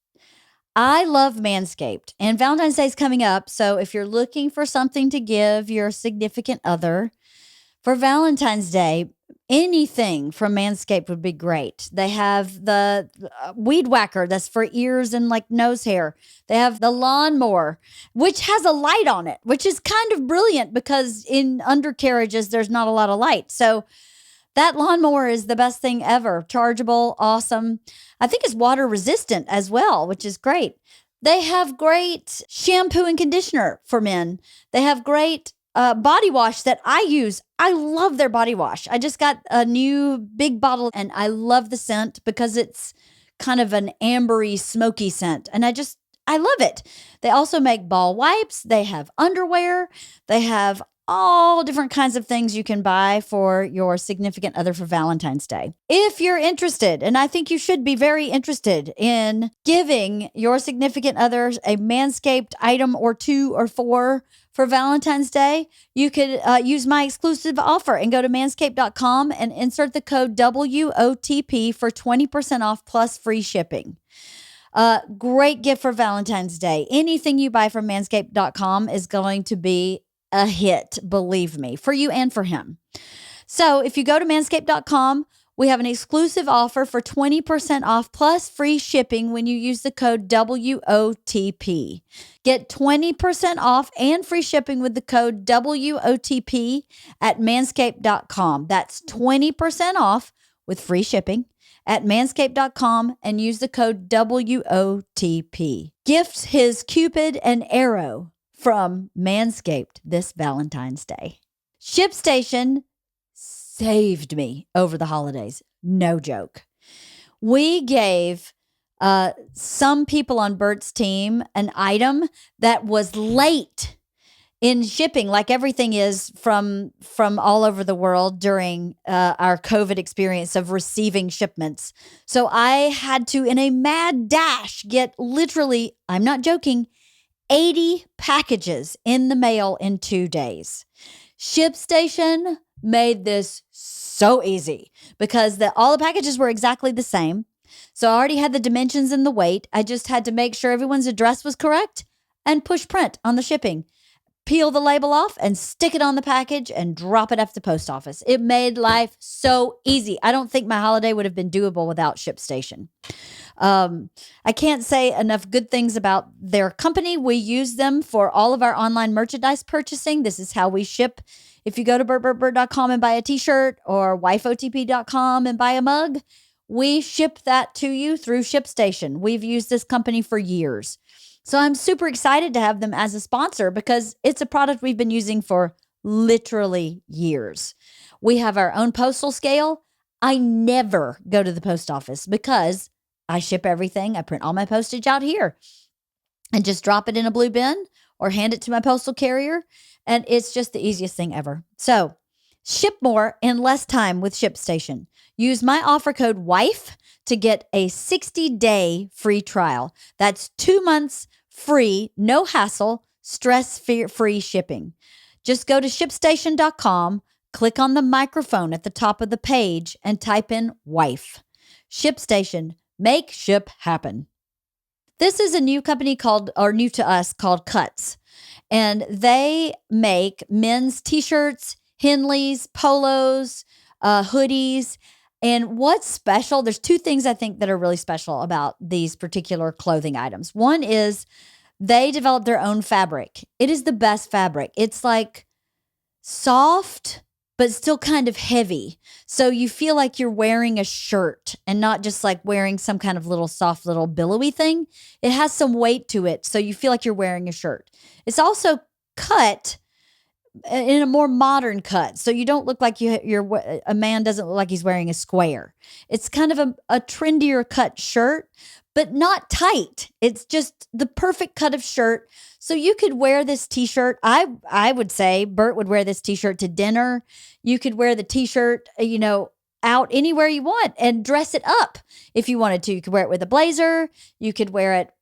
I love Manscaped, and Valentine's Day is coming up. So if you're looking for something to give your significant other for Valentine's Day, anything from Manscaped would be great. They have the weed whacker that's for ears and like nose hair. They have the lawnmower, which has a light on it, which is kind of brilliant because in undercarriages, there's not a lot of light. So that lawnmower is the best thing ever. Chargeable, awesome. I think it's water resistant as well, which is great. They have great shampoo and conditioner for men. They have great body wash that I use. I love their body wash. I just got a new big bottle and I love the scent because it's kind of an ambery, smoky scent. And I love it. They also make ball wipes. They have underwear. They have all different kinds of things you can buy for your significant other for Valentine's Day. If you're interested, and I think you should be very interested in giving your significant others a Manscaped item or 2 or 4 for Valentine's Day, you could use my exclusive offer and go to manscaped.com and insert the code WOTP for 20% off plus free shipping. Great gift for Valentine's Day. Anything you buy from manscaped.com is going to be a hit, believe me, for you and for him. So if you go to manscaped.com, We have an exclusive offer for 20% off plus free shipping when you use the code WOTP. Get 20% off and free shipping with the code WOTP at manscaped.com. That's 20% off with free shipping at manscaped.com and use the code WOTP. Gift his Cupid an arrow from Manscaped this Valentine's Day. ShipStation saved me over the holidays. No joke. We gave some people on Bert's team an item that was late in shipping, like everything is from all over the world during our COVID experience of receiving shipments. So I had to, in a mad dash, get literally, I'm not joking, 80 packages in the mail in 2 days. ShipStation made this so easy because all the packages were exactly the same. So I already had the dimensions and the weight. I just had to make sure everyone's address was correct and push print on the shipping. Peel the label off and stick it on the package and drop it at the post office. It made life so easy. I don't think my holiday would have been doable without ShipStation. I can't say enough good things about their company. We use them for all of our online merchandise purchasing. This is how we ship. If you go to bertbertbert.com and buy a t-shirt or wifeotp.com and buy a mug, we ship that to you through ShipStation. We've used this company for years. So I'm super excited to have them as a sponsor because it's a product we've been using for literally years. We have our own postal scale. I never go to the post office because I ship everything. I print all my postage out here and just drop it in a blue bin or hand it to my postal carrier. And it's just the easiest thing ever. So ship more in less time with ShipStation. Use my offer code WIFE to get a 60-day free trial. That's 2 months free, no hassle, stress-free shipping. Just go to ShipStation.com, click on the microphone at the top of the page, and type in WIFE. ShipStation. Make ship happen. This is a new company new to us, called Cuts. And they make men's t-shirts, Henleys, polos, hoodies. And what's special, there's 2 things I think that are really special about these particular clothing items. One is they developed their own fabric. It is the best fabric. It's like soft, but still kind of heavy. So you feel like you're wearing a shirt and not just like wearing some kind of little soft, little billowy thing. It has some weight to it. So you feel like you're wearing a shirt. It's also cut in a more modern cut. So you don't look like a man doesn't look like he's wearing a square. It's kind of a trendier cut shirt, but not tight. It's just the perfect cut of shirt. So you could wear this t-shirt. I would say Bert would wear this t-shirt to dinner. You could wear the t-shirt, out anywhere you want and dress it up if you wanted to. You could wear it with a blazer. You could wear it,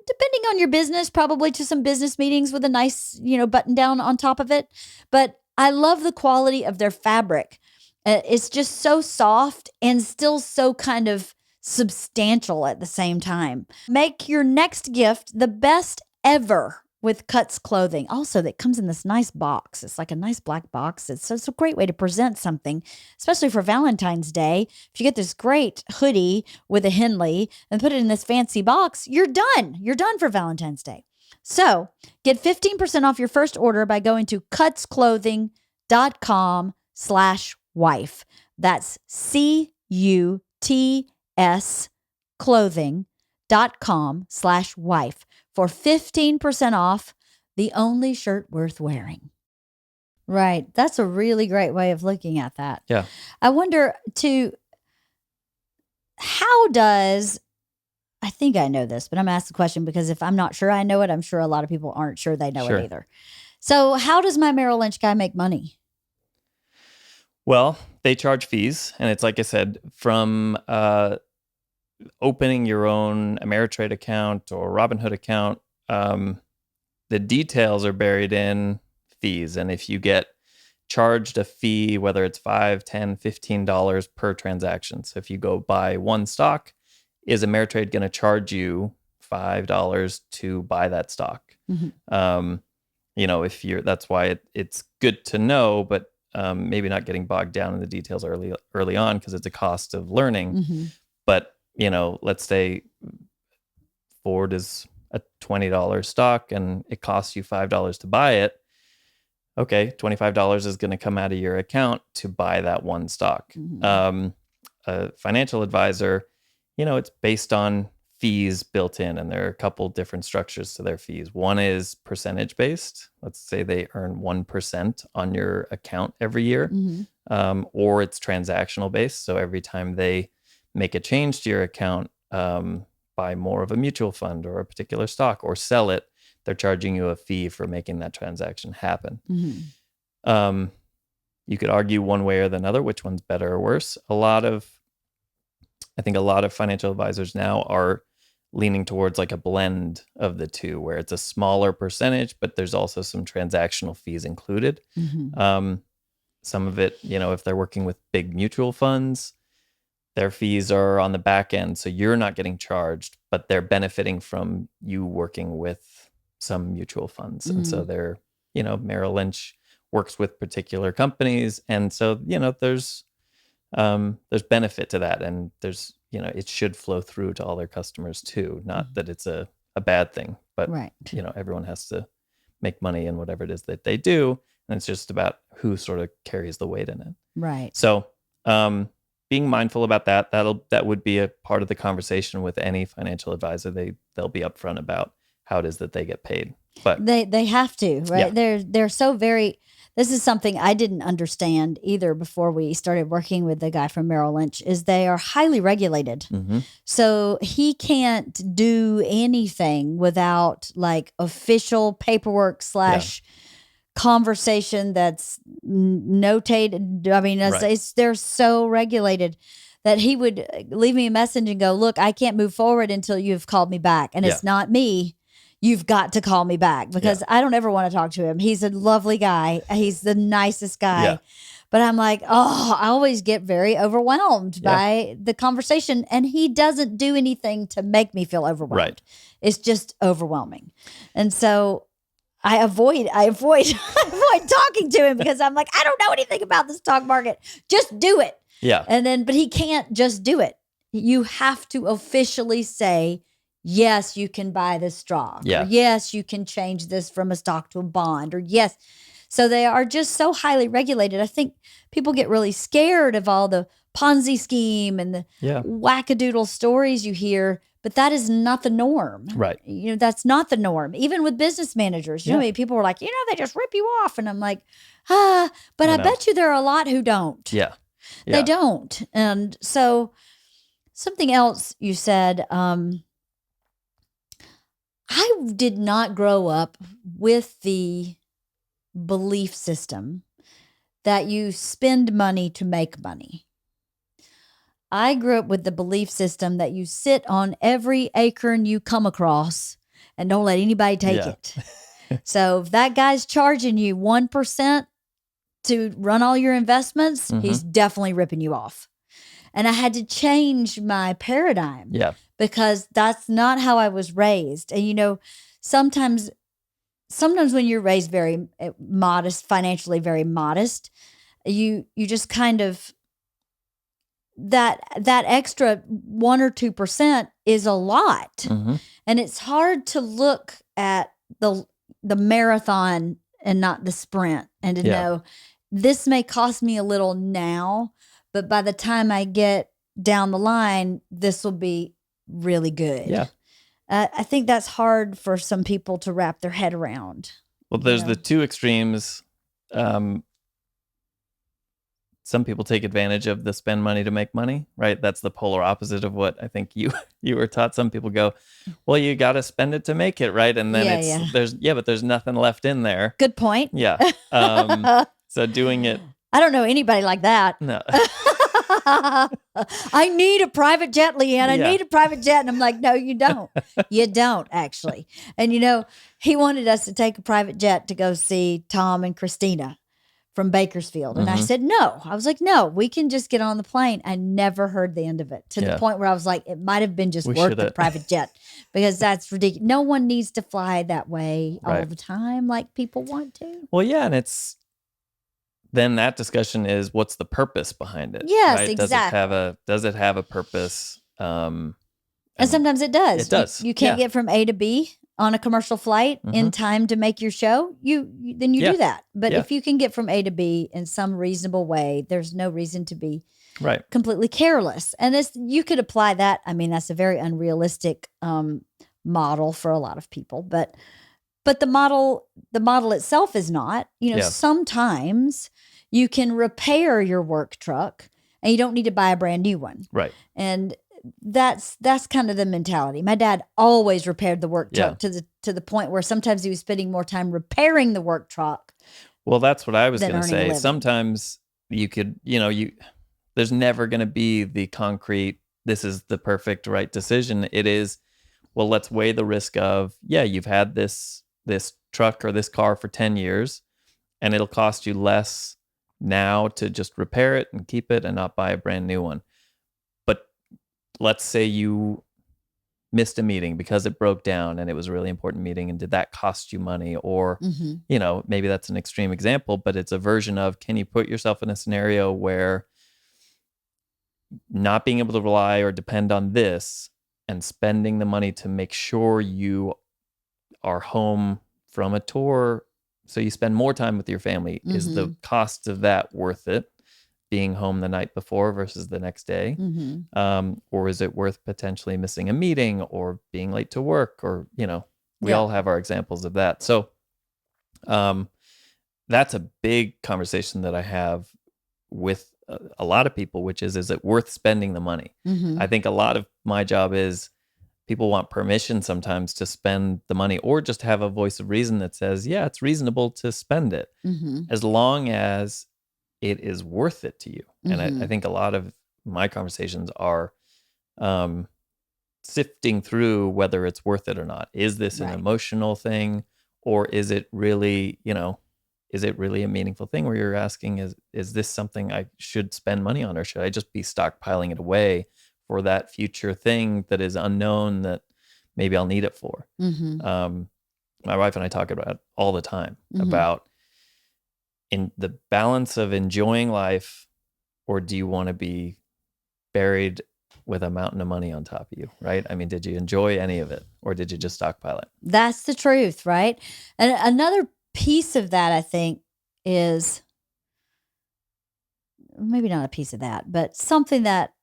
depending on your business, probably to some business meetings with a nice, button down on top of it. But I love the quality of their fabric. It's just so soft and still so kind of substantial at the same time. Make your next gift the best ever with Cuts clothing. Also, that comes in this nice box. It's like a nice black box. It's a great way to present something, especially for Valentine's Day. If you get this great hoodie with a Henley and put it in this fancy box, you're done. You're done for Valentine's Day. So get 15% off your first order by going to cutsclothing.com/wife. That's CUTS clothing.com/wife for 15% off the only shirt worth wearing. Right. That's a really great way of looking at that. Yeah. I wonder I think I know this, but I'm asking the question because if I'm not sure I know it, I'm sure a lot of people aren't sure they know it either. So how does my Merrill Lynch guy make money? Well, they charge fees. And it's like I said, from opening your own Ameritrade account or Robinhood account, the details are buried in fees. And if you get charged a fee, whether it's $5, $10, $15 per transaction. So if you go buy one stock, is Ameritrade going to charge you $5 to buy that stock? Mm-hmm. That's why it's good to know, but maybe not getting bogged down in the details early on because it's a cost of learning. Mm-hmm. But, let's say Ford is a $20 stock and it costs you $5 to buy it. Okay, $25 is going to come out of your account to buy that one stock. Mm-hmm. A financial advisor, it's based on fees built in, and there are a couple different structures to their fees. One is percentage based. Let's say they earn 1% on your account every year, or it's transactional based. So every time they make a change to your account, buy more of a mutual fund or a particular stock or sell it, they're charging you a fee for making that transaction happen. Mm-hmm. You could argue one way or another which one's better or worse. I think a lot of financial advisors now are leaning towards like a blend of the two, where it's a smaller percentage, but there's also some transactional fees included. Mm-hmm. Some of it, if they're working with big mutual funds, their fees are on the back end, so you're not getting charged, but they're benefiting from you working with some mutual funds. Mm-hmm. And so they're, Merrill Lynch works with particular companies. And so, there's benefit to that. And there's, it should flow through to all their customers too. Not that it's a bad thing, but, Right. Everyone has to make money in whatever it is that they do. And it's just about who sort of carries the weight in it. Right. So, being mindful about that would be a part of the conversation with any financial advisor. They'll be upfront about how it is that they get paid. But they have to, right? Yeah. They're so very. This is something I didn't understand either before we started working with the guy from Merrill Lynch. Is they are highly regulated, so he can't do anything without like official paperwork / conversation that's notated. I mean, they're so regulated that he would leave me a message and go, "Look, I can't move forward until you've called me back, and it's not me. You've got to call me back because I don't ever want to talk to him. He's a lovely guy. He's the nicest guy." Yeah. But I'm like, I always get very overwhelmed by the conversation. And he doesn't do anything to make me feel overwhelmed. Right. It's just overwhelming. And so I avoid talking to him because I'm like, I don't know anything about the stock market. Just do it. Yeah. But he can't just do it. You have to officially say, yes, you can buy this stock. Yeah. Or yes, you can change this from a stock to a bond. Or yes. So they are just so highly regulated. I think people get really scared of all the Ponzi scheme and the wackadoodle stories you hear, but that is not the norm. Right. That's not the norm. Even with business managers, I mean, people were like, they just rip you off. And I'm like, but I bet you there are a lot who don't. Yeah. They don't. And so something else you said, I did not grow up with the belief system that you spend money to make money. I grew up with the belief system that you sit on every acorn you come across and don't let anybody take it. So if that guy's charging you 1% to run all your investments, he's definitely ripping you off. And I had to change my paradigm because that's not how I was raised. And, sometimes when you're raised very modest, financially very modest, you just kind of, that extra 1 or 2% is a lot. And it's hard to look at the marathon and not the sprint, and to know this may cost me a little now, but by the time I get down the line, this will be really good. Yeah. I think that's hard for some people to wrap their head around. Well, there's the two extremes. Some people take advantage of the spend money to make money, right? That's the polar opposite of what I think you were taught. Some people go, well, you got to spend it to make it, right? And then but there's nothing left in there. Good point. Yeah. So doing it. I don't know anybody like that. No. I need a private jet, Leanne. I need a private jet. And I'm like, no, you don't. You don't, actually. And, he wanted us to take a private jet to go see Tom and Christina from Bakersfield. And I said, no. I was like, no, we can just get on the plane. I never heard the end of it, to the point where I was like, it might have been just worth the private jet, because that's ridiculous. No one needs to fly that way all the time like people want to. Well, yeah. And it's then that discussion is, what's the purpose behind it? Yes, right? exactly. Does it have a purpose? And sometimes it does. It does. You can't get from A to B on a commercial flight in time to make your show. Then you do that. But if you can get from A to B in some reasonable way, there's no reason to be completely careless. And you could apply that. I mean, that's a very unrealistic model for a lot of people, but the model itself is not. Sometimes you can repair your work truck and you don't need to buy a brand new one. Right. And that's kind of the mentality. My dad always repaired the work truck to the point where sometimes he was spending more time repairing the work truck. Well, that's what I was going to say. Sometimes you could, there's never going to be the concrete, this is the perfect right decision. It is, well, let's weigh the risk of, you've had this truck or this car for 10 years and it'll cost you less now to just repair it and keep it and not buy a brand new one. Let's say you missed a meeting because it broke down and it was a really important meeting, and did that cost you money? Or, maybe that's an extreme example, but it's a version of, can you put yourself in a scenario where not being able to rely or depend on this and spending the money to make sure you are home from a tour so you spend more time with your family, is the cost of that worth it? Being home the night before versus the next day? Or is it worth potentially missing a meeting or being late to work? Or, we all have our examples of that. So that's a big conversation that I have with a lot of people, which is it worth spending the money? I think a lot of my job is people want permission sometimes to spend the money, or just have a voice of reason that says, it's reasonable to spend it, as long as it is worth it to you. And I think a lot of my conversations are sifting through whether it's worth it or not. Is this an emotional thing, or is it really, is it really a meaningful thing where you're asking, is this something I should spend money on, or should I just be stockpiling it away for that future thing that is unknown that maybe I'll need it for? My wife and I talk about it all the time, about in the balance of enjoying life, or do you want to be buried with a mountain of money on top of you, right? I mean, did you enjoy any of it, or did you just stockpile it? That's the truth, right? And another piece of that, I think, is maybe not a piece of that, but something that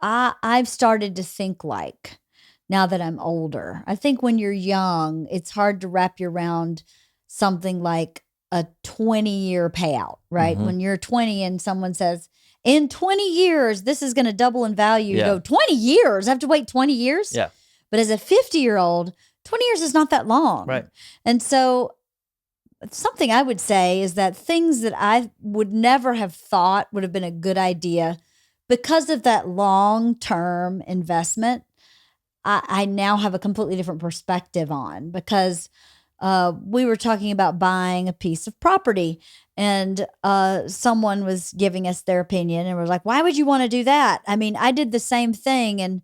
I've started to think like now that I'm older. I think when you're young, it's hard to wrap your around something like a 20-year payout, right? When you're 20 and someone says, in 20 years, this is going to double in value. You go, 20 years? I have to wait 20 years? Yeah. But as a 50-year-old, 20 years is not that long. Right. And so something I would say is that things that I would never have thought would have been a good idea, because of that long-term investment, I now have a completely different perspective on, because we were talking about buying a piece of property, and someone was giving us their opinion, and we're like, why would you want to do that? I mean, I did the same thing, and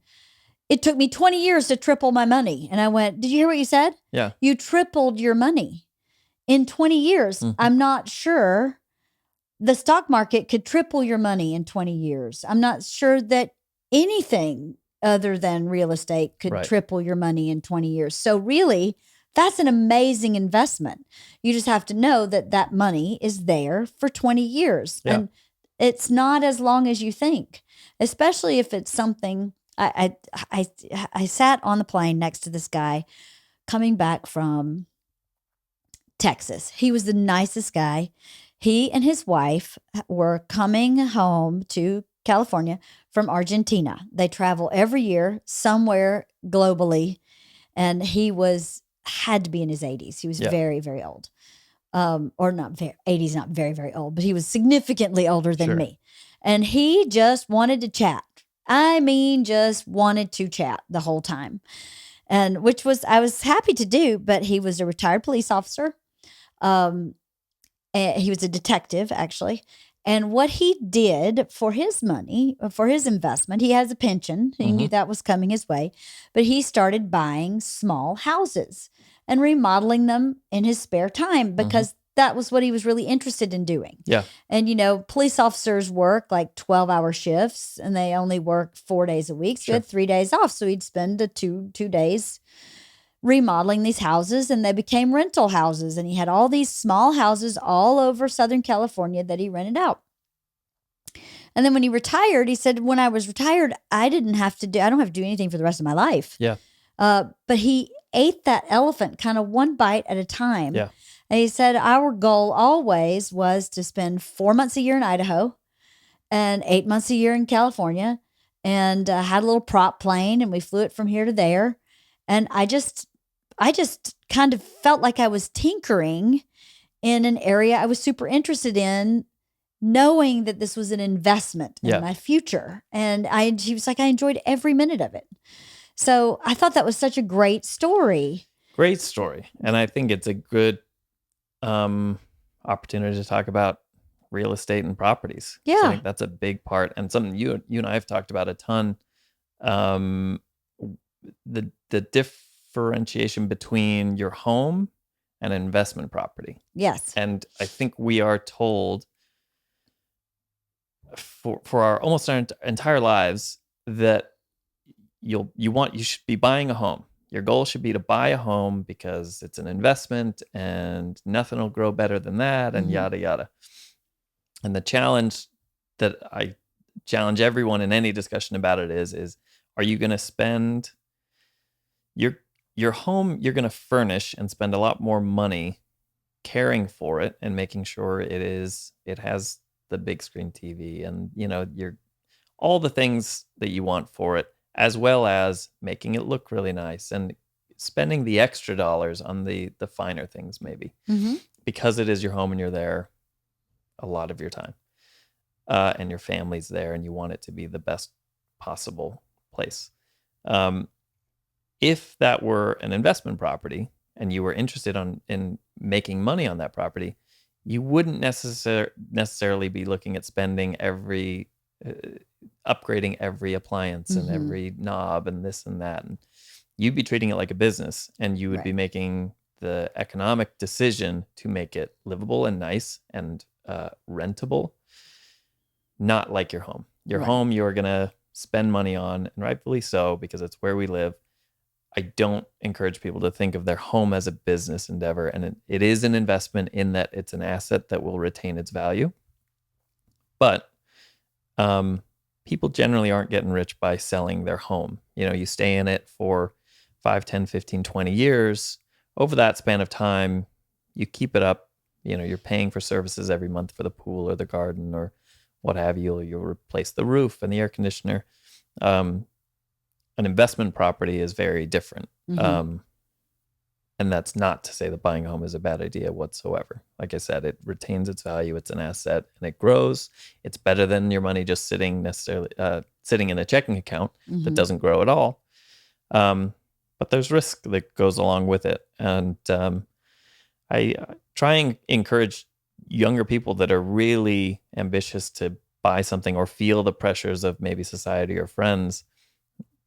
it took me 20 years to triple my money. And I went, did you hear what you said? Yeah. You tripled your money in 20 years. I'm not sure the stock market could triple your money in 20 years. I'm not sure that anything other than real estate could triple your money in 20 years. So really, that's an amazing investment. You just have to know that that money is there for 20 years. Yeah. And it's not as long as you think, especially if it's something. I sat on the plane next to this guy coming back from Texas. He was the nicest guy. He and his wife were coming home to California from Argentina. They travel every year somewhere globally. And he had to be in his 80s. He was very, very old. Or not very, 80s, not very, very old, but he was significantly older than me. And he just wanted to chat. I mean, just wanted to chat the whole time. And I was happy to do, but he was a retired police officer. And he was a detective, actually. And what he did for his money, for his investment, he has a pension. He knew that was coming his way. But he started buying small houses and remodeling them in his spare time, because that was what he was really interested in doing. Yeah. And, police officers work like 12-hour shifts and they only work 4 days a week. So he had 3 days off. So he'd spend the two days remodeling these houses, and they became rental houses. And he had all these small houses all over Southern California that he rented out. And then when he retired, he said, when I was retired, I don't have to do anything for the rest of my life. Yeah. But he ate that elephant kind of one bite at a time. Yeah. And he said, our goal always was to spend 4 months a year in Idaho and 8 months a year in California, and had a little prop plane, and we flew it from here to there. And I just kind of felt like I was tinkering in an area I was super interested in, knowing that this was an investment in my future. And she was like, I enjoyed every minute of it. So I thought that was such a great story. Great story. And I think it's a good opportunity to talk about real estate and properties. Yeah. So I think that's a big part, and something you and I have talked about a ton. The differentiation between your home and an investment property. Yes. And I think we are told for our almost our entire lives that you should be buying a home. Your goal should be to buy a home because it's an investment and nothing will grow better than that, and yada yada. And the challenge that I challenge everyone in any discussion about it is are you going to spend your home, you're going to furnish and spend a lot more money caring for it and making sure it has the big screen TV and all the things that you want for it, as well as making it look really nice and spending the extra dollars on the finer things maybe, because it is your home and you're there a lot of your time, and your family's there and you want it to be the best possible place. If that were an investment property and you were interested in making money on that property, you wouldn't necessarily be looking at spending upgrading every appliance and every knob and this and that. And you'd be treating it like a business, and you would be making the economic decision to make it livable and nice and rentable, not like your home. Your home, you're going to spend money on, and rightfully so, because it's where we live. I don't encourage people to think of their home as a business endeavor, and it is an investment in that it's an asset that will retain its value. But people generally aren't getting rich by selling their home. You stay in it for 5, 10, 15, 20 years. Over that span of time, you keep it up. You're paying for services every month for the pool or the garden or what have you. You'll replace the roof and the air conditioner. An investment property is very different. And that's not to say that buying a home is a bad idea whatsoever. Like I said, it retains its value. It's an asset and it grows. It's better than your money just sitting in a checking account that doesn't grow at all. But there's risk that goes along with it. And I try and encourage younger people that are really ambitious to buy something or feel the pressures of maybe society or friends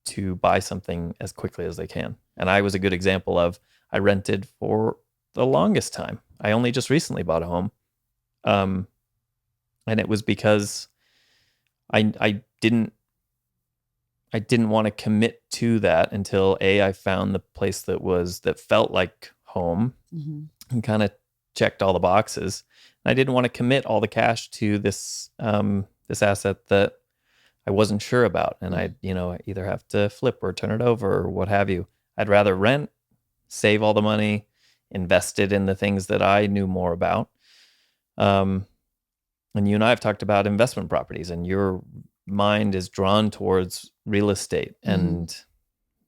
to buy something as quickly as they can. And I was a good example of, I rented for the longest time. I only just recently bought a home. And it was because I didn't want to commit to that until I found the place that felt like home and kind of checked all the boxes. And I didn't want to commit all the cash to this asset that I wasn't sure about. And I'd, either have to flip or turn it over or what have you. I'd rather rent, save all the money, invest it in the things that I knew more about. And you and I have talked about investment properties, and your mind is drawn towards real estate and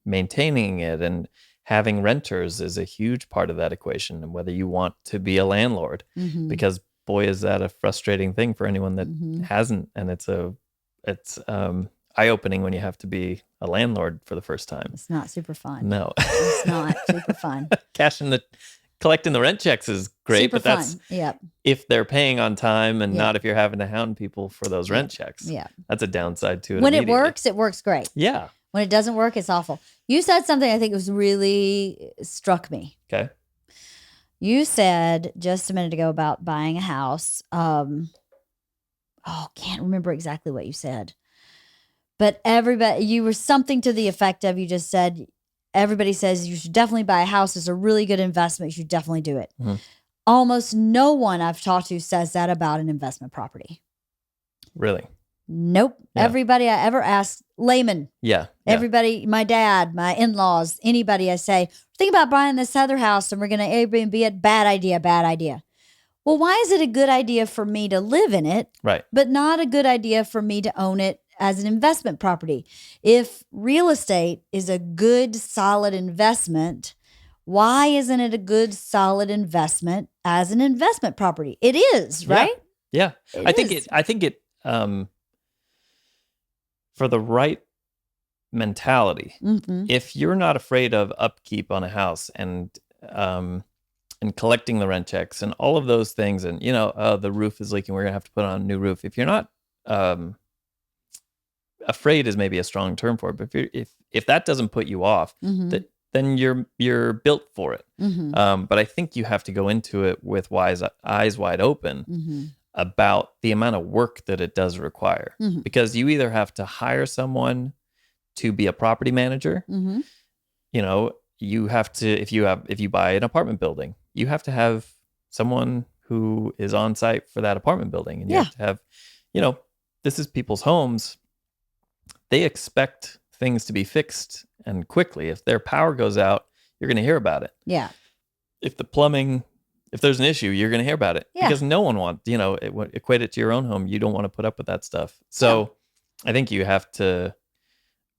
maintaining it, and having renters is a huge part of that equation. And whether you want to be a landlord, because boy, is that a frustrating thing for anyone that hasn't. And it's eye-opening when you have to be a landlord for the first time. It's not super fun. No. It's not super fun. Collecting the rent checks is great, super but that's fun. If they're paying on time and not if you're having to hound people for those rent checks. Yeah. That's a downside to it. When it works great. Yeah. When it doesn't work, it's awful. You said something I think was really struck me. Okay. You said just a minute ago about buying a house. Can't remember exactly what you said. But you were something to the effect of, you just said, everybody says you should definitely buy a house. It's a really good investment. You should definitely do it. Mm-hmm. Almost no one I've talked to says that about an investment property. Really? Nope. Yeah. Everybody I ever asked, layman. Yeah. Everybody, my dad, my in-laws, anybody I say, think about buying this other house and we're going to Airbnb it. Bad idea. Well, why is it a good idea for me to live in it, right, but not a good idea for me to own it as an investment property? If real estate is a good, solid investment, why isn't it a good, solid investment as an investment property? It is, right? Yeah. I think it for the right mentality, if you're not afraid of upkeep on a house and collecting the rent checks and all of those things, and the roof is leaking, we're gonna have to put on a new roof. If you're not afraid is maybe a strong term for it, but if that doesn't put you off, then you're built for it. But I think you have to go into it with eyes wide open about the amount of work that it does require, because you either have to hire someone to be a property manager. You have to, if you buy an apartment building, you have to have someone who is on site for that apartment building, and you have to have, this is people's homes. They expect things to be fixed and quickly. If their power goes out, you're going to hear about it. Yeah. If there's an issue, you're going to hear about it, because no one wants, equate it to your own home. You don't want to put up with that stuff. So I think you have to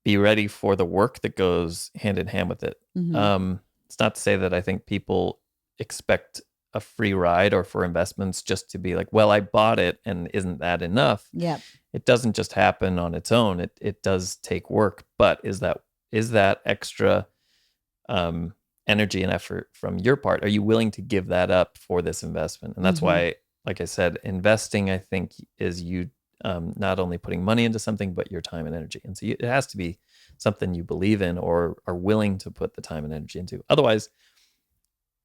be ready for the work that goes hand in hand with it. It's not to say that I think people expect a free ride or for investments just to be like, well, I bought it and isn't that enough? Yeah. It doesn't just happen on its own. It does take work, but is that extra energy and effort from your part? Are you willing to give that up for this investment? And that's why, like I said, investing, I think, is you not only putting money into something, but your time and energy. And so it has to be something you believe in or are willing to put the time and energy into. Otherwise,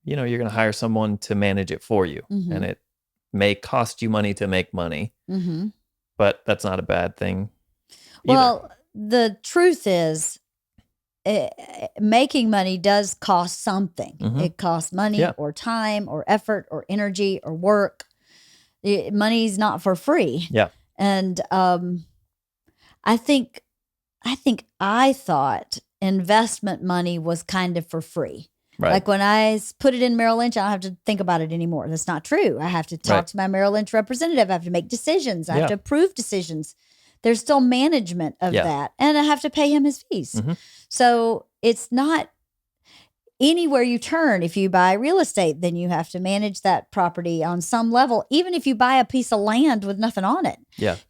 you're going to hire someone to manage it for you. And it may cost you money to make money, but that's not a bad thing either. Well, the truth is, making money does cost something. It costs money or time or effort or energy or work. Money's not for free. Yeah. And I think I thought investment money was kind of for free. Right. Like when I put it in Merrill Lynch, I don't have to think about it anymore. That's not true. I have to talk to my Merrill Lynch representative. I have to make decisions. I have to approve decisions. There's still management of that. And I have to pay him his fees. So it's not anywhere you turn. If you buy real estate, then you have to manage that property on some level. Even if you buy a piece of land with nothing on it,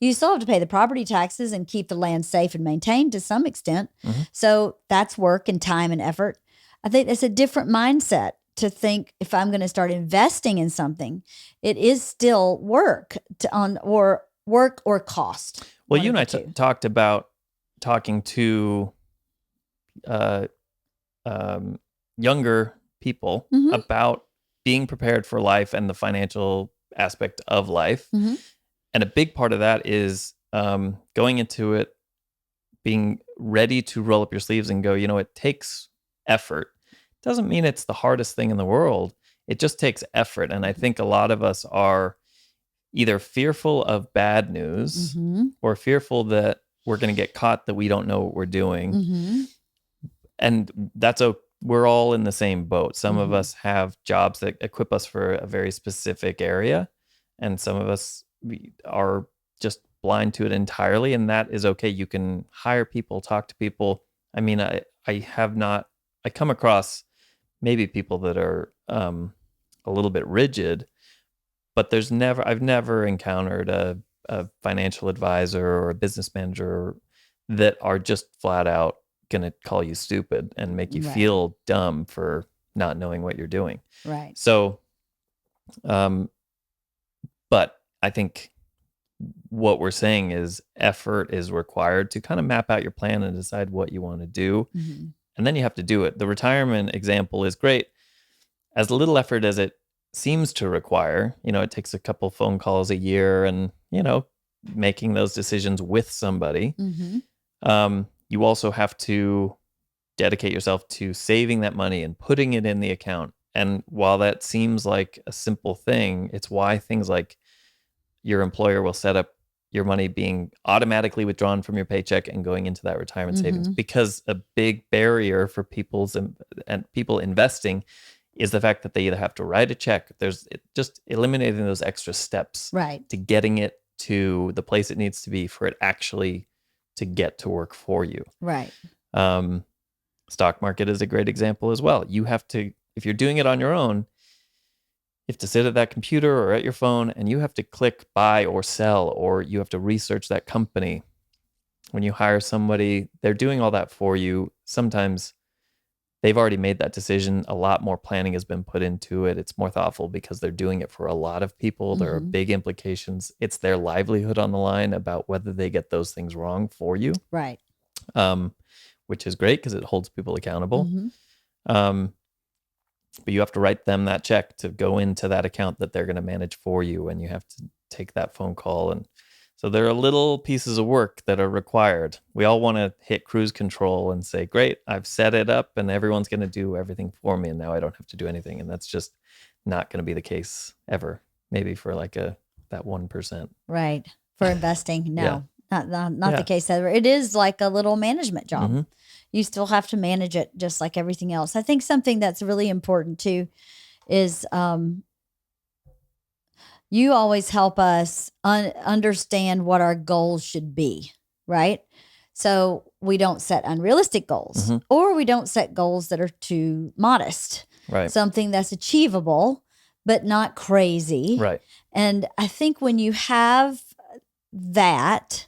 you still have to pay the property taxes and keep the land safe and maintained to some extent. So that's work and time and effort. I think it's a different mindset to think, if I'm going to start investing in something, it is still work or cost. Well, you and I talked about talking to younger people about being prepared for life and the financial aspect of life. And a big part of that is going into it, being ready to roll up your sleeves and go, it takes effort. Doesn't mean it's the hardest thing in the world. It just takes effort. And I think a lot of us are either fearful of bad news or fearful that we're going to get caught, that we don't know what we're doing. And we're all in the same boat. Some of us have jobs that equip us for a very specific area, and some of us are just blind to it entirely, and that is okay. You can hire people, talk to people. I mean, I come across maybe people that are a little bit rigid, but I've never encountered a financial advisor or a business manager that are just flat out going to call you stupid and make you feel dumb for not knowing what you're doing. Right. So, but I think what we're saying is effort is required to kind of map out your plan and decide what you want to do. And then you have to do it. The retirement example is great. as little effort as it seems to require, it takes a couple phone calls a year and, making those decisions with somebody. You also have to dedicate yourself to saving that money and putting it in the account. And while that seems like a simple thing, it's why things like your employer will set up your money being automatically withdrawn from your paycheck and going into that retirement savings. Because a big barrier for people investing is the fact that they either have to write a check. There's just eliminating those extra steps to getting it to the place it needs to be for it actually to get to work for you. Right. Stock market is a great example as well. You have to, if you're doing it on your own, you have to sit at that computer or at your phone and you have to click buy or sell, or you have to research that company. When you hire somebody, they're doing all that for you. Sometimes they've already made that decision. A lot more planning has been put into it. It's more thoughtful because they're doing it for a lot of people. There are big implications. It's their livelihood on the line about whether they get those things wrong for you. Right. Which is great because it holds people accountable. But you have to write them that check to go into that account that they're going to manage for you. And you have to take that phone call. And so there are little pieces of work that are required. We all want to hit cruise control and say, great, I've set it up and everyone's going to do everything for me. And now I don't have to do anything. And that's just not going to be the case ever. Maybe for like that 1%. Right. For investing. No, not the case ever. It is like a little management job. You still have to manage it just like everything else. I think something that's really important too is you always help us understand what our goals should be, right? So we don't set unrealistic goals or we don't set goals that are too modest. Right. Something that's achievable, but not crazy. Right. And I think when you have that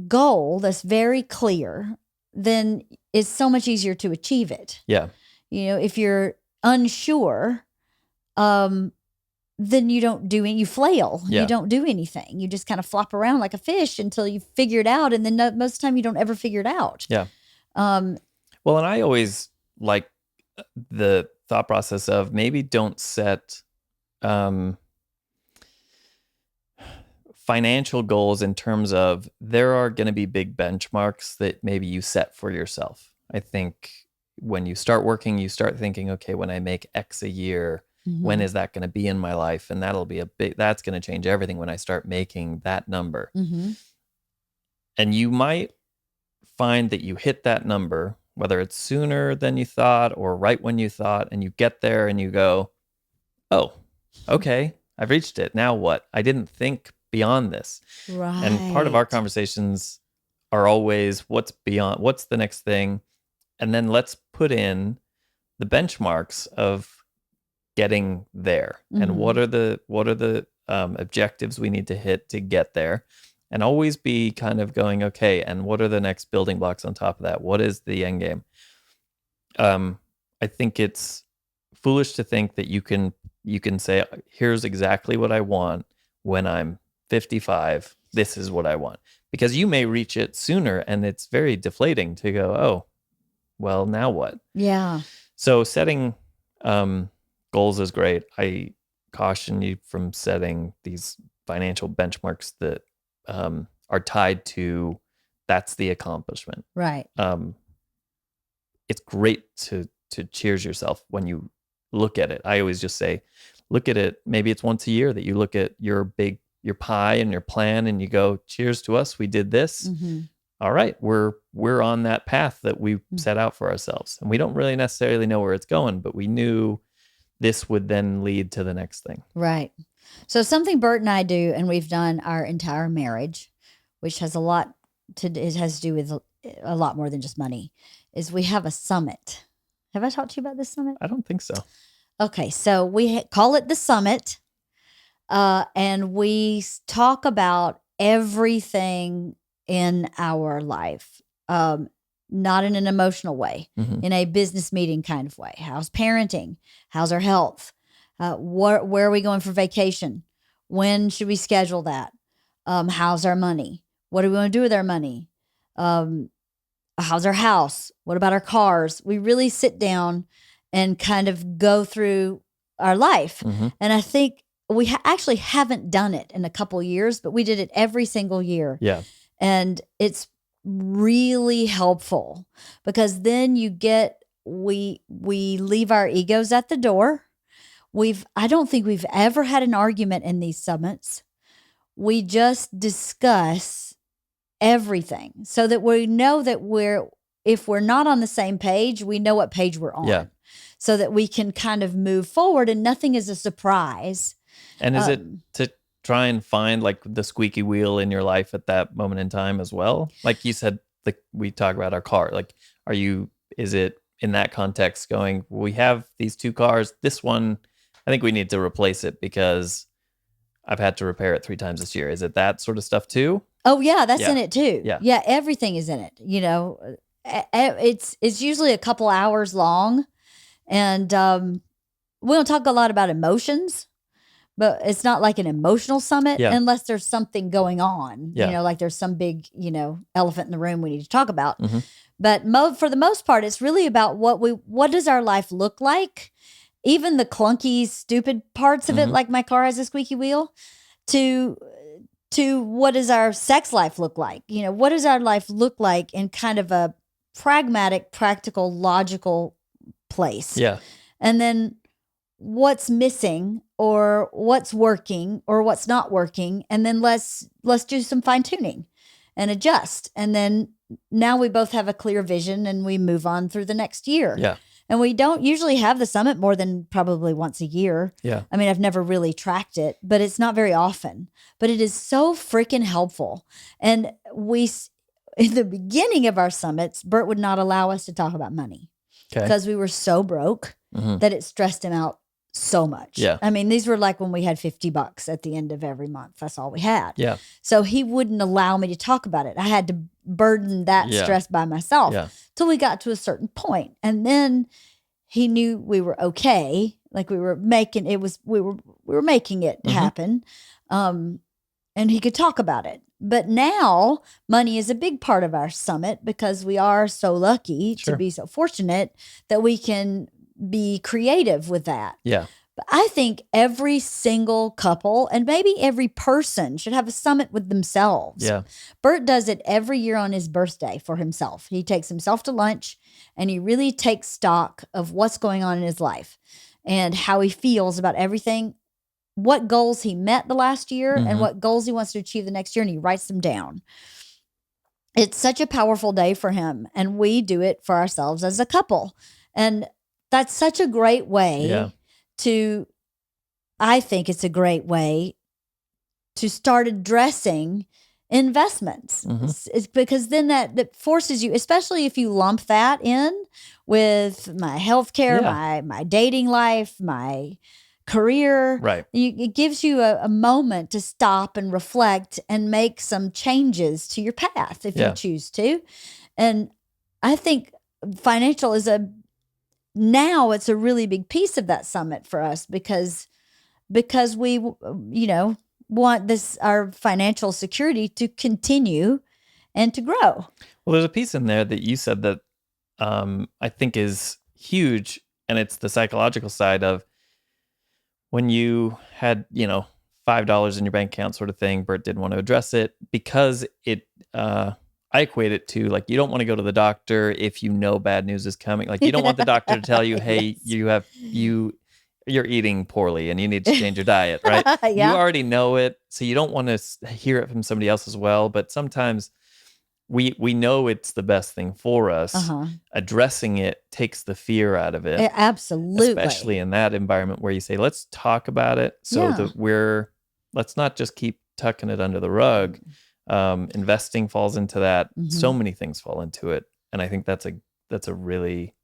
goal that's very clear, then it's so much easier to achieve it. Yeah. If you're unsure, then you don't do it. You flail. Yeah. You don't do anything. You just kind of flop around like a fish until you figure it out. And then most of the time you don't ever figure it out. Yeah. Well, and I always like the thought process of maybe don't set financial goals in terms of there are going to be big benchmarks that maybe you set for yourself. I think when you start working, you start thinking, okay, when I make X a year, when is that going to be in my life? And that'll be that's going to change everything when I start making that number. And you might find that you hit that number, whether it's sooner than you thought or right when you thought, and you get there and you go, oh, okay, I've reached it. Now what? I didn't think beyond this. Right. And part of our conversations are always what's the next thing? And then let's put in the benchmarks of getting there. And what are the objectives we need to hit to get there? And always be kind of going, okay, and what are the next building blocks on top of that? What is the end game? I think it's foolish to think that you can say, here's exactly what I want when I'm 55. This is what I want. Because you may reach it sooner and it's very deflating to go, oh, well, now what? Yeah. So setting goals is great. I caution you from setting these financial benchmarks that are tied to that's the accomplishment. Right. It's great to cheers yourself when you look at it. I always just say, look at it. Maybe it's once a year that you look at your pie and your plan and you go, cheers to us. We did this. All right. We're on that path that we set out for ourselves. And we don't really necessarily know where it's going, but we knew this would then lead to the next thing. Right. So something Bert and I do, and we've done our entire marriage, which has it has to do with a lot more than just money, is we have a summit. Have I talked to you about this summit? I don't think so. Okay. So we call it the summit. And we talk about everything in our life, not in an emotional way, in a business meeting kind of way. How's parenting? How's our health? Where are we going for vacation? When should we schedule that? How's our money? What do we want to do with our money? How's our house? What about our cars? We really sit down and kind of go through our life. Mm-hmm. And I think we actually haven't done it in a couple years, but we did it every single year. Yeah. And it's really helpful because then we leave our egos at the door. I don't think we've ever had an argument in these summits. We just discuss everything so that we know that if we're not on the same page, we know what page we're on. Yeah. So that we can kind of move forward and nothing is a surprise. And is it to try and find like the squeaky wheel in your life at that moment in time as well? Like you said, we talk about our car. Like, is it in that context going, we have these two cars, this one, I think we need to replace it because I've had to repair it 3 times this year. Is it that sort of stuff too? Oh yeah, that's in it too. Yeah. Yeah, everything is in it. You know, it's usually a couple hours long, and we don't talk a lot about emotions, but it's not like an emotional summit unless there's something going on. Yeah. You know, like there's some big, elephant in the room we need to talk about. Mm-hmm. But for the most part, it's really about what does our life look like, even the clunky, stupid parts of it, like my car has a squeaky wheel, to what does our sex life look like? You know, what does our life look like in kind of a pragmatic, practical, logical place? Yeah. And then what's missing or what's working or what's not working. And then let's do some fine tuning and adjust. And then now we both have a clear vision and we move on through the next year. Yeah. And we don't usually have the summit more than probably once a year. Yeah. I mean, I've never really tracked it, but it's not very often. But it is so freaking helpful. And in the beginning of our summits, Bert would not allow us to talk about money because we were so broke that it stressed him out so much. Yeah. I mean, these were like when we had $50 at the end of every month. That's all we had. Yeah. So he wouldn't allow me to talk about it. I had to burden that stress by myself till we got to a certain point. And then he knew we were okay. Like we were making it happen. And he could talk about it. But now money is a big part of our summit because we are so lucky to be so fortunate that we can be creative with that. Yeah. But I think every single couple and maybe every person should have a summit with themselves. Yeah. Bert does it every year on his birthday for himself. He takes himself to lunch and he really takes stock of what's going on in his life and how he feels about everything, what goals he met the last year and what goals he wants to achieve the next year. And he writes them down. It's such a powerful day for him. And we do it for ourselves as a couple. And that's such a great way I think it's a great way to start addressing investments. It's because then that forces you, especially if you lump that in with my healthcare, my dating life, my career. Right. It gives you a moment to stop and reflect and make some changes to your path if you choose to. And I think financial now it's a really big piece of that summit for us because we, want our financial security to continue and to grow. Well, there's a piece in there that you said that I think is huge, and it's the psychological side of when you had, $5 in your bank account sort of thing. Bert didn't want to address it because I equate it to like, you don't want to go to the doctor if you know bad news is coming. Like you don't want the doctor to tell you, hey, you're eating poorly and you need to change your diet, right? You already know it. So you don't want to hear it from somebody else as well. But sometimes we know it's the best thing for us. Addressing it takes the fear out of it. Absolutely. Especially in that environment where you say, let's talk about it so that let's not just keep tucking it under the rug. Investing falls into that. So many things fall into it. And I think that's a really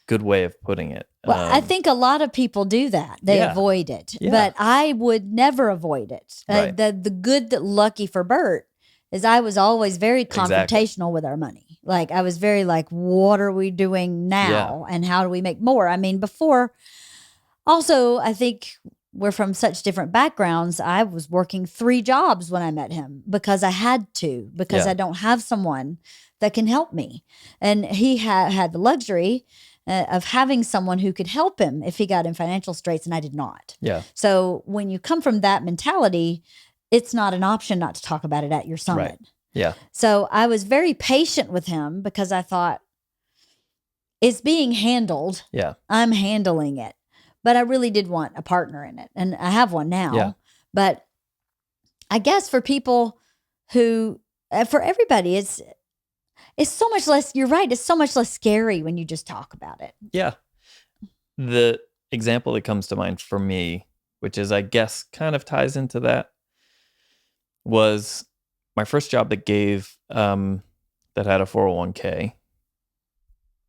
good way of putting it. Well, I think a lot of people do that. They avoid it, but I would never avoid it. Right. The good that lucky for Bert is I was always very confrontational with our money. Like I was very like, what are we doing now? And how do we make more? I mean, before also, I think we're from such different backgrounds. I was working 3 jobs when I met him because I had to, because I don't have someone that can help me. And he had the luxury of having someone who could help him if he got in financial straits, and I did not. Yeah. So when you come from that mentality, it's not an option not to talk about it at your summit. Right. Yeah. So I was very patient with him because I thought, it's being handled. Yeah. I'm handling it. But I really did want a partner in it. And I have one now. Yeah. But I guess for people who, for everybody, it's so much less, you're right, it's so much less scary when you just talk about it. Yeah. The example that comes to mind for me, which is, I guess, kind of ties into that, was my first job that had a 401k.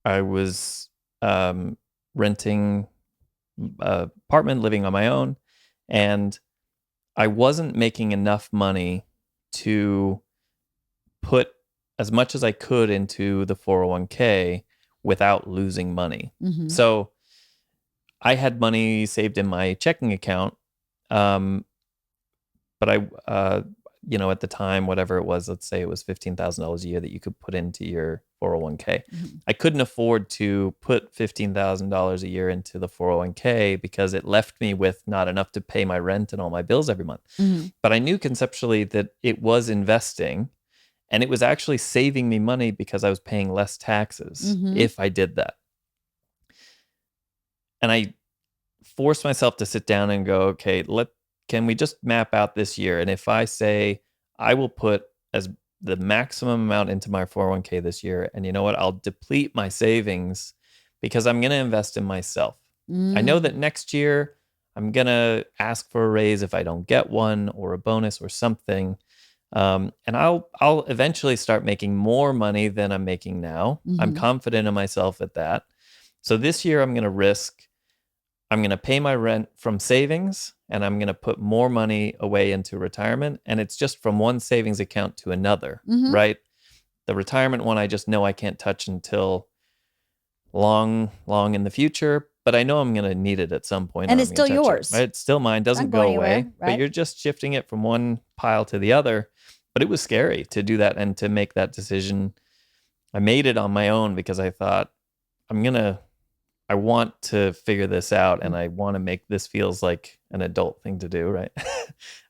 I was renting an apartment, living on my own, and I wasn't making enough money to put as much as I could into the 401k without losing money. Mm-hmm. So I had money saved in my checking account, but I, at the time, whatever it was, let's say it was $15,000 a year that you could put into your 401k. Mm-hmm. I couldn't afford to put $15,000 a year into the 401k because it left me with not enough to pay my rent and all my bills every month. Mm-hmm. But I knew conceptually that it was investing, and it was actually saving me money because I was paying less taxes if I did that. And I forced myself to sit down and go, okay, can we just map out this year? And if I say I will put as the maximum amount into my 401k this year, and you know what, I'll deplete my savings because I'm going to invest in myself. I know that next year I'm going to ask for a raise if I don't get one, or a bonus or something. And I'll eventually start making more money than I'm making now. I'm confident in myself at that. So this year I'm going to pay my rent from savings, and I'm going to put more money away into retirement. And it's just from one savings account to another, right? The retirement one, I just know I can't touch until long, long in the future, but I know I'm going to need it at some point. And it's still yours. Right? It's still mine. Doesn't go away, right? But you're just shifting it from one pile to the other. But it was scary to do that and to make that decision. I made it on my own because I thought, I want to figure this out, and I want to make this feels like an adult thing to do, right?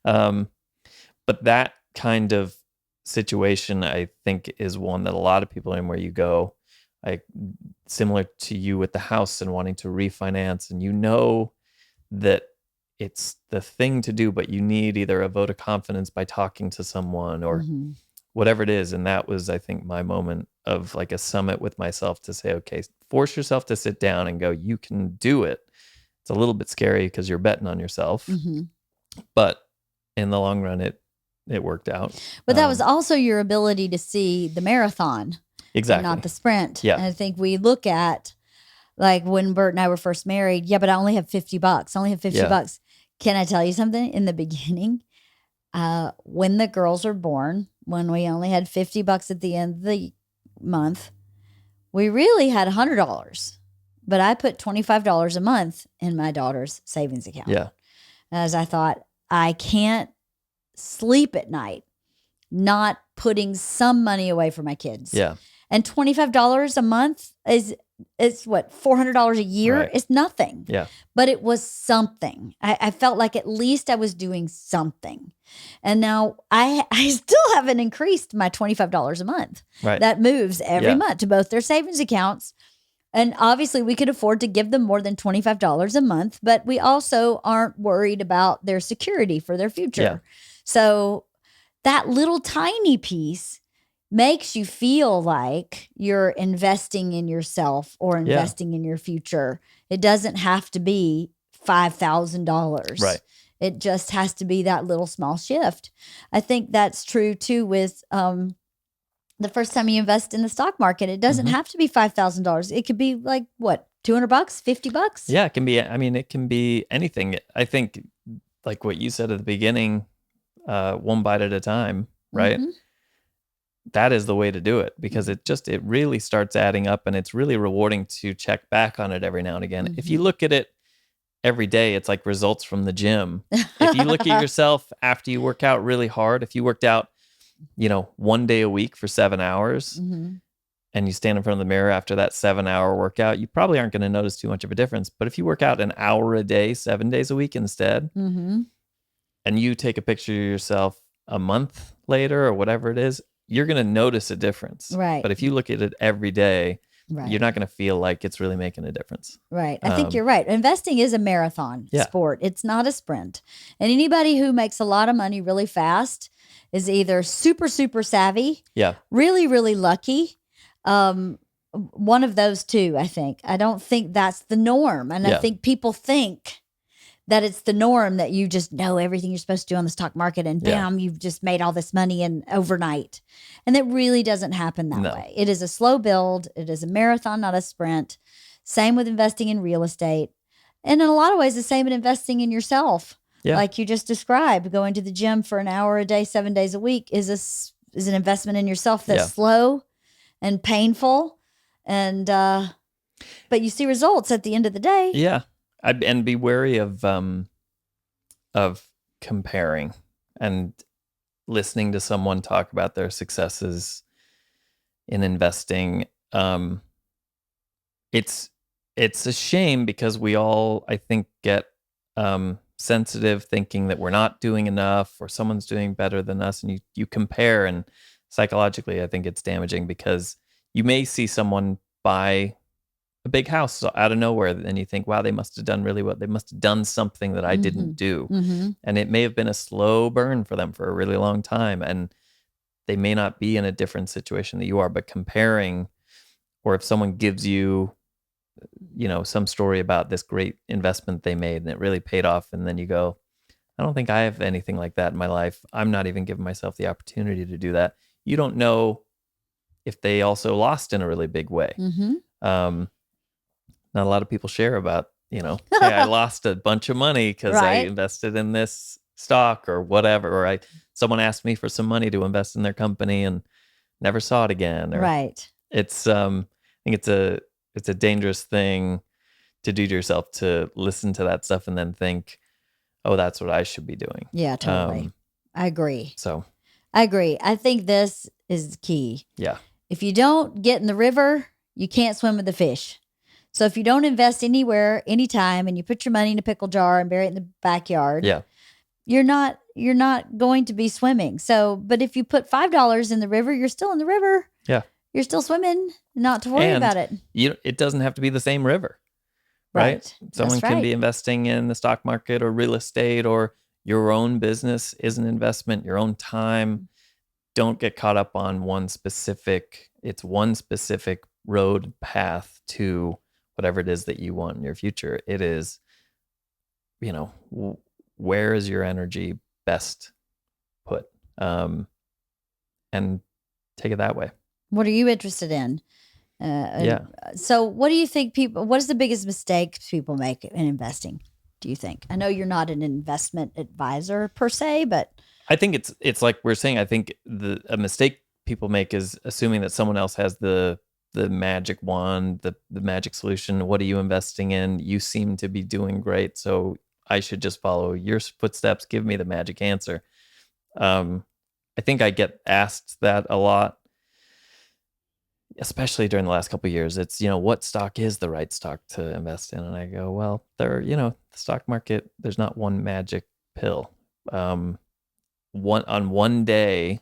But that kind of situation, I think, is one that a lot of people are in, where you go, similar to you with the house and wanting to refinance, and you know that it's the thing to do, but you need either a vote of confidence by talking to someone or whatever it is. And that was, I think, my moment of like a summit with myself to say, okay, force yourself to sit down and go, you can do it. It's a little bit scary because you're betting on yourself, but in the long run, it worked out. But that was also your ability to see the marathon, exactly, not the sprint. Yeah. And I think we look at, like, when Bert and I were first married, yeah, but I only have $50. I only have $50. Can I tell you something? In the beginning, when the girls were born, when we only had $50 at the end of the month, we really had $100. But I put $25 a month in my daughter's savings account. Yeah. As I thought, I can't sleep at night not putting some money away for my kids. Yeah. And $25 a month is what, $400 a year? Right. It's nothing. Yeah. But it was something. I felt like at least I was doing something. And now I still haven't increased my $25 a month. Right. That moves every month to both their savings accounts. And obviously we could afford to give them more than $25 a month, but we also aren't worried about their security for their future. Yeah. So that little tiny piece makes you feel like you're investing in yourself or investing in your future. It doesn't have to be $5,000. Right. It just has to be that little small shift. I think that's true too with the first time you invest in the stock market. It doesn't have to be $5,000. It could be like, what, $200, $50? Yeah, it can be. I mean, it can be anything. I think, like what you said at the beginning, one bite at a time, right? That is the way to do it, because it really starts adding up, and it's really rewarding to check back on it every now and again. If you look at it every day, it's like results from the gym. If you look at yourself after you work out really hard, if you worked out, one day a week for 7 hours, and and you stand in front of the mirror after that 7-hour workout, you probably aren't going to notice too much of a difference. But if you work out an hour a day, 7 days a week instead, Mm-hmm. and you take a picture of yourself a month later or whatever it is, you're going to notice a difference. Right. But if you look at it every day, Right. you're not going to feel like it's really making a difference. Right. I think you're right. Investing is a marathon sport. It's not a sprint. And anybody who makes a lot of money really fast is either super, super savvy, really, really lucky. One of those two, I think. I don't think that's the norm. And I think people think that it's the norm that you just know everything you're supposed to do on the stock market and bam, you've just made all this money in overnight. And it really doesn't happen that way. It is a slow build. It is a marathon, not a sprint. Same with investing in real estate. And in a lot of ways, the same in investing in yourself. Yeah. Like you just described, going to the gym for an hour a day, 7 days a week is an investment in yourself that's slow and painful. And, but you see results at the end of the day. Yeah. And be wary of comparing and listening to someone talk about their successes in investing. It's a shame because we all, I think, get sensitive, thinking that we're not doing enough or someone's doing better than us, and you compare. And psychologically, I think it's damaging because you may see someone buy a big house out of nowhere, and you think, wow, they must have done really well. They must have done something that I didn't do. And it may have been a slow burn for them for a really long time. And they may not be in a different situation that you are, but comparing, or if someone gives you, some story about this great investment they made and it really paid off. And then you go, I don't think I have anything like that in my life. I'm not even giving myself the opportunity to do that. You don't know if they also lost in a really big way. Not a lot of people share about, hey, I lost a bunch of money because I invested in this stock or whatever, or someone asked me for some money to invest in their company and never saw it again. Or, it's I think it's a dangerous thing to do to yourself, to listen to that stuff and then think, oh, that's what I should be doing. Yeah, totally. I agree. So I agree. I think this is key. Yeah. If you don't get in the river, you can't swim with the fish. So if you don't invest anywhere, anytime, and you put your money in a pickle jar and bury it in the backyard, you're not going to be swimming. So, but if you put $5 in the river, you're still in the river. Yeah. You're still swimming, not to worry about it. It doesn't have to be the same river, right? Someone can be investing in the stock market or real estate, or your own business is an investment, your own time. Don't get caught up on one specific road path to whatever it is that you want in your future. It is, where is your energy best put? And take it that way. What are you interested in? So what do you think what is the biggest mistake people make in investing, do you think? I know you're not an investment advisor per se, but I think it's like we're saying, I think a mistake people make is assuming that someone else has the magic wand, the magic solution. What are you investing in? You seem to be doing great, so I should just follow your footsteps. Give me the magic answer. I think I get asked that a lot, especially during the last couple of years. It's, what stock is the right stock to invest in? And I go, well, the stock market, there's not one magic pill. On one day,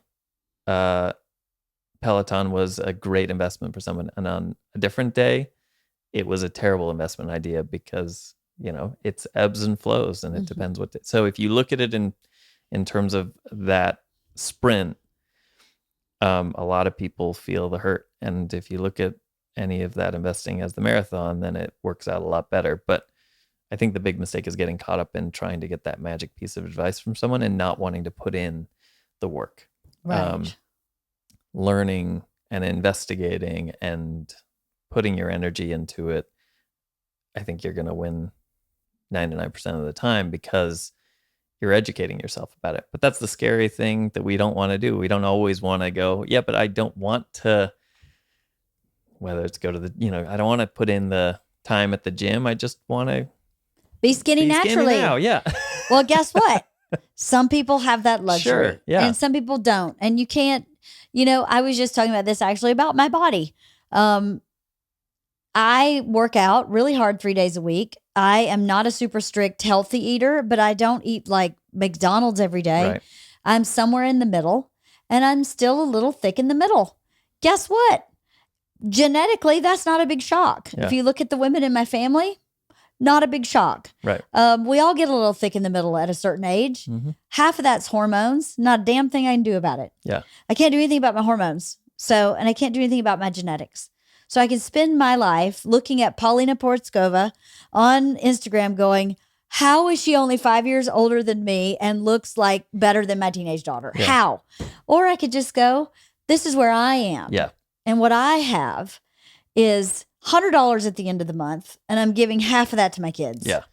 Peloton was a great investment for someone, and on a different day, it was a terrible investment idea because it's ebbs and flows, and it depends what. So if you look at it in terms of that sprint, a lot of people feel the hurt, and if you look at any of that investing as the marathon, then it works out a lot better. But I think the big mistake is getting caught up in trying to get that magic piece of advice from someone and not wanting to put in the work. Right. Learning and investigating and putting your energy into it. I think you're going to win 99% of the time because you're educating yourself about it. But that's the scary thing that we don't want to do. We don't always want to go, yeah, but I don't want to, whether it's go to the, I don't want to put in the time at the gym. I just want to be skinny naturally. Now. Yeah. Well, guess what? Some people have that luxury. Sure, yeah. And some people don't. And you can't, I was just talking about this actually about my body. I work out really hard 3 days a week. I am not a super strict healthy eater, but I don't eat like McDonald's every day. Right. I'm somewhere in the middle, and I'm still a little thick in the middle. Guess what? Genetically, that's not a big shock. Yeah. If you look at the women in my family, not a big shock. Right. We all get a little thick in the middle at a certain age. Mm-hmm. Half of that's hormones. Not a damn thing I can do about it. Yeah. I can't do anything about my hormones. And I can't do anything about my genetics. So I can spend my life looking at Paulina Portskova on Instagram going, how is she only 5 years older than me and looks like better than my teenage daughter? Yeah. How? Or I could just go, this is where I am. Yeah. And what I have is $100 at the end of the month, and I'm giving half of that to my kids. Yeah.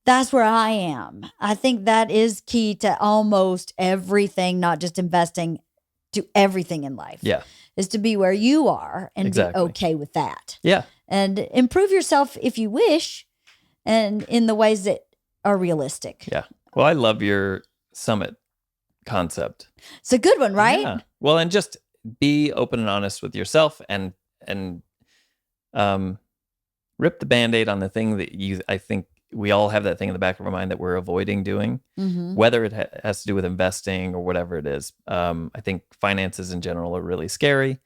That's where I am. I think that is key to almost everything, not just investing, to everything in life. Yeah. Is to be where you are and Exactly. be okay with that. Yeah. And improve yourself if you wish, and in the ways that are realistic. Yeah. Well, I love your summit concept. It's a good one, right? Yeah. Well, and just be open and honest with yourself and rip the Band-Aid on the thing that I think we all have that thing in the back of our mind that we're avoiding doing, whether it has to do with investing or whatever it is. I think finances in general are really scary.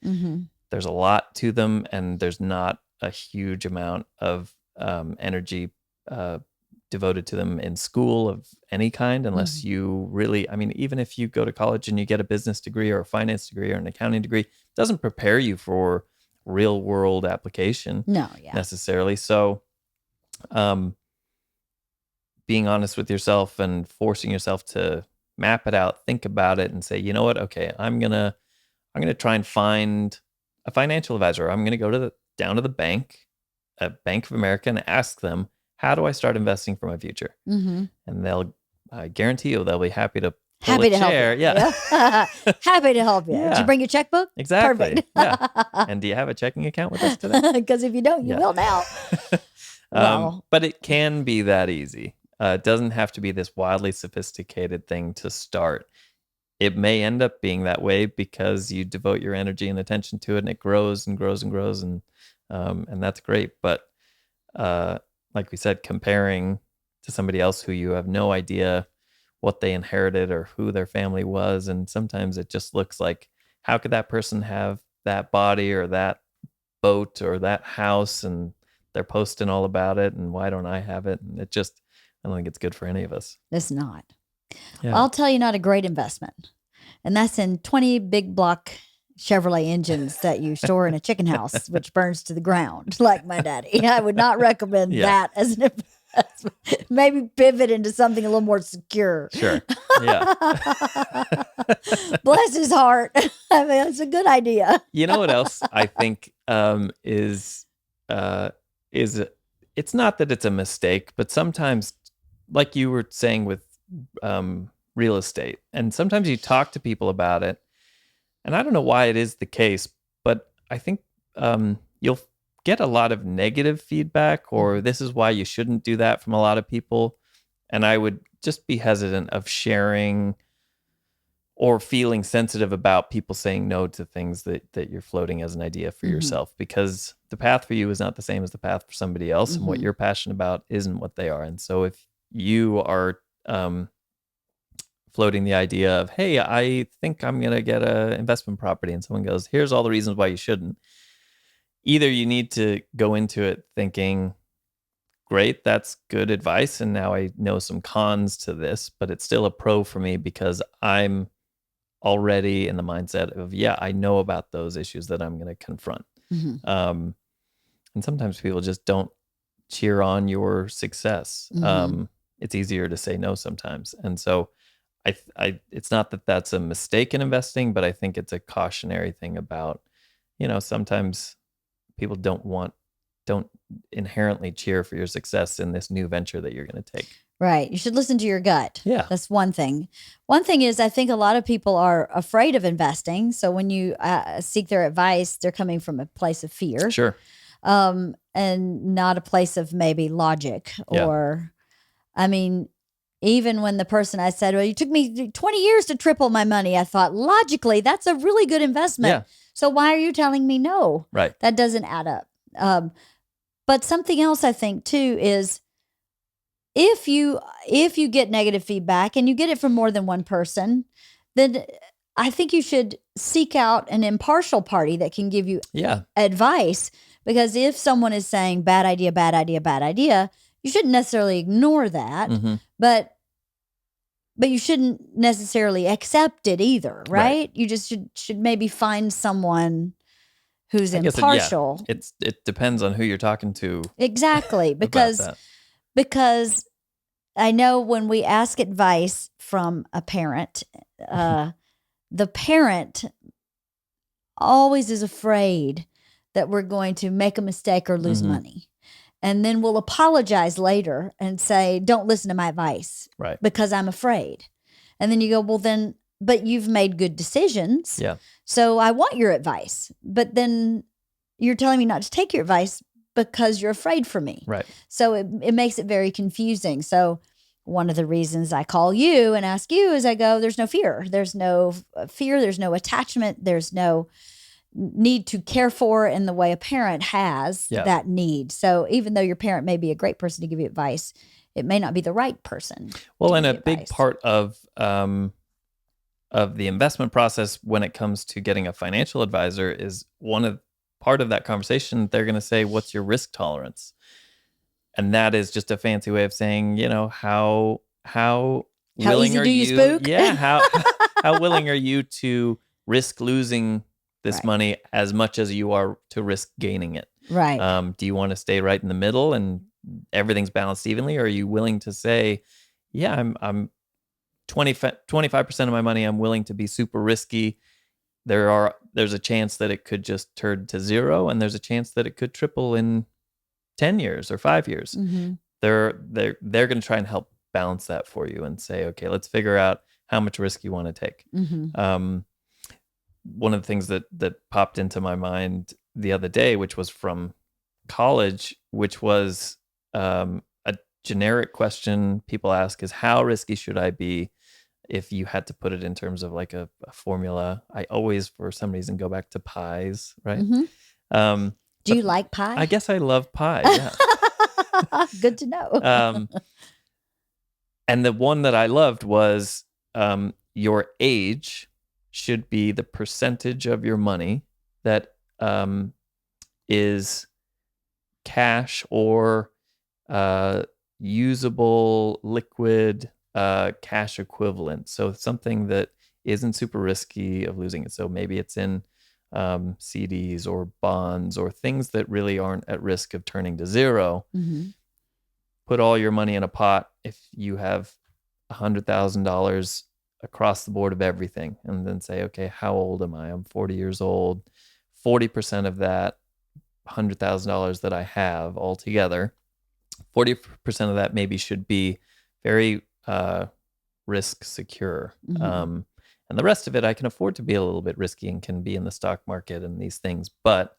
There's a lot to them, and there's not a huge amount of energy devoted to them in school of any kind, unless you really, I mean, even if you go to college and you get a business degree or a finance degree or an accounting degree, it doesn't prepare you for real world application necessarily. So, being honest with yourself and forcing yourself to map it out, think about it, and say, you know what? Okay, I'm gonna try and find a financial advisor. I'm gonna go down to the bank, at Bank of America, and ask them, how do I start investing for my future? And they'll, I guarantee you, they'll be happy to pull a chair. Help you. Yeah. Happy to help you. Yeah. Did you bring your checkbook? Exactly. Perfect. Yeah. And do you have a checking account with us today? Because if you don't, you will now. Wow. But it can be that easy. It doesn't have to be this wildly sophisticated thing to start. It may end up being that way because you devote your energy and attention to it, and it grows and grows and grows, and that's great. But like we said, comparing to somebody else who you have no idea what they inherited or who their family was, and sometimes it just looks like, how could that person have that body or that boat or that house, and they're posting all about it, and why don't I have it? And I don't think it's good for any of us. It's not. Yeah. I'll tell you, not a great investment. And that's in 20 big block Chevrolet engines that you store in a chicken house, which burns to the ground, like my daddy. I would not recommend that as an investment. Maybe pivot into something a little more secure. Sure. Yeah. Bless his heart. I mean, it's a good idea. You know what else I think is it's not that it's a mistake, but sometimes, like you were saying with real estate, and sometimes you talk to people about it, and I don't know why it is the case, but I think you'll get a lot of negative feedback, or this is why you shouldn't do that, from a lot of people. And I would just be hesitant of sharing or feeling sensitive about people saying no to things that you're floating as an idea for yourself, because the path for you is not the same as the path for somebody else, and what you're passionate about isn't what they are. And so if you are floating the idea of, hey, I think I'm going to get an investment property, and someone goes, here's all the reasons why you shouldn't. Either you need to go into it thinking, great, that's good advice, and now I know some cons to this, but it's still a pro for me because I'm already in the mindset of, I know about those issues that I'm going to confront. And sometimes people just don't cheer on your success. It's easier to say no sometimes. And so it's not that that's a mistake in investing, but I think it's a cautionary thing about, sometimes people don't inherently cheer for your success in this new venture that you're going to take. Right. You should listen to your gut. Yeah. That's one thing. One thing is, I think a lot of people are afraid of investing. So when you seek their advice, they're coming from a place of fear. Sure. And not a place of maybe logic or, I mean, even when the person I said, well, you took me 20 years to triple my money, I thought, logically, that's a really good investment. So why are you telling me no? Right. That doesn't add up. But something else I think too is if you get negative feedback and you get it from more than one person, then I think you should seek out an impartial party that can give you advice. Because if someone is saying bad idea, bad idea, bad idea, you shouldn't necessarily ignore that, but you shouldn't necessarily accept it either, right? You just should maybe find someone who's impartial. It depends on who you're talking to. Exactly, because I know when we ask advice from a parent, the parent always is afraid that we're going to make a mistake or lose money. And then we'll apologize later and say, don't listen to my advice. Right. Because I'm afraid. And then you go, well, then, but you've made good decisions. Yeah. So I want your advice. But then you're telling me not to take your advice because you're afraid for me. Right. So it makes it very confusing. So one of the reasons I call you and ask you is I go, there's no fear. There's no fear. There's no attachment. There's no need to care for in the way a parent has that need. So even though your parent may be a great person to give you advice, it may not be the right person. Well, and a big part of the investment process when it comes to getting a financial advisor is part of that conversation. They're going to say, what's your risk tolerance? And that is just a fancy way of saying, how willing are you? Spook? Yeah. How willing are you to risk losing this money as much as you are to risk gaining it? Right. Do you want to stay right in the middle and everything's balanced evenly? Or are you willing to say, yeah, I'm 25% of my money, I'm willing to be super risky. There's a chance that it could just turn to zero, and there's a chance that it could triple in 10 years or 5 years. They're going to try and help balance that for you and say, okay, let's figure out how much risk you want to take. One of the things that popped into my mind the other day, which was from college, which was a generic question people ask is, how risky should I be? If you had to put it in terms of like a formula, I always, for some reason, go back to pies, right? Do you like pie? I guess I love pie, yeah. Good to know. And the one that I loved was your age should be the percentage of your money that is cash or usable liquid cash equivalent. So something that isn't super risky of losing it. So maybe it's in CDs or bonds or things that really aren't at risk of turning to zero. Put all your money in a pot if you have $100,000 across the board of everything, and then say, okay, how old am I? I'm 40 years old. 40% of that $100,000 that I have altogether, 40% of that maybe should be very risk secure. And the rest of it, I can afford to be a little bit risky and can be in the stock market and these things. But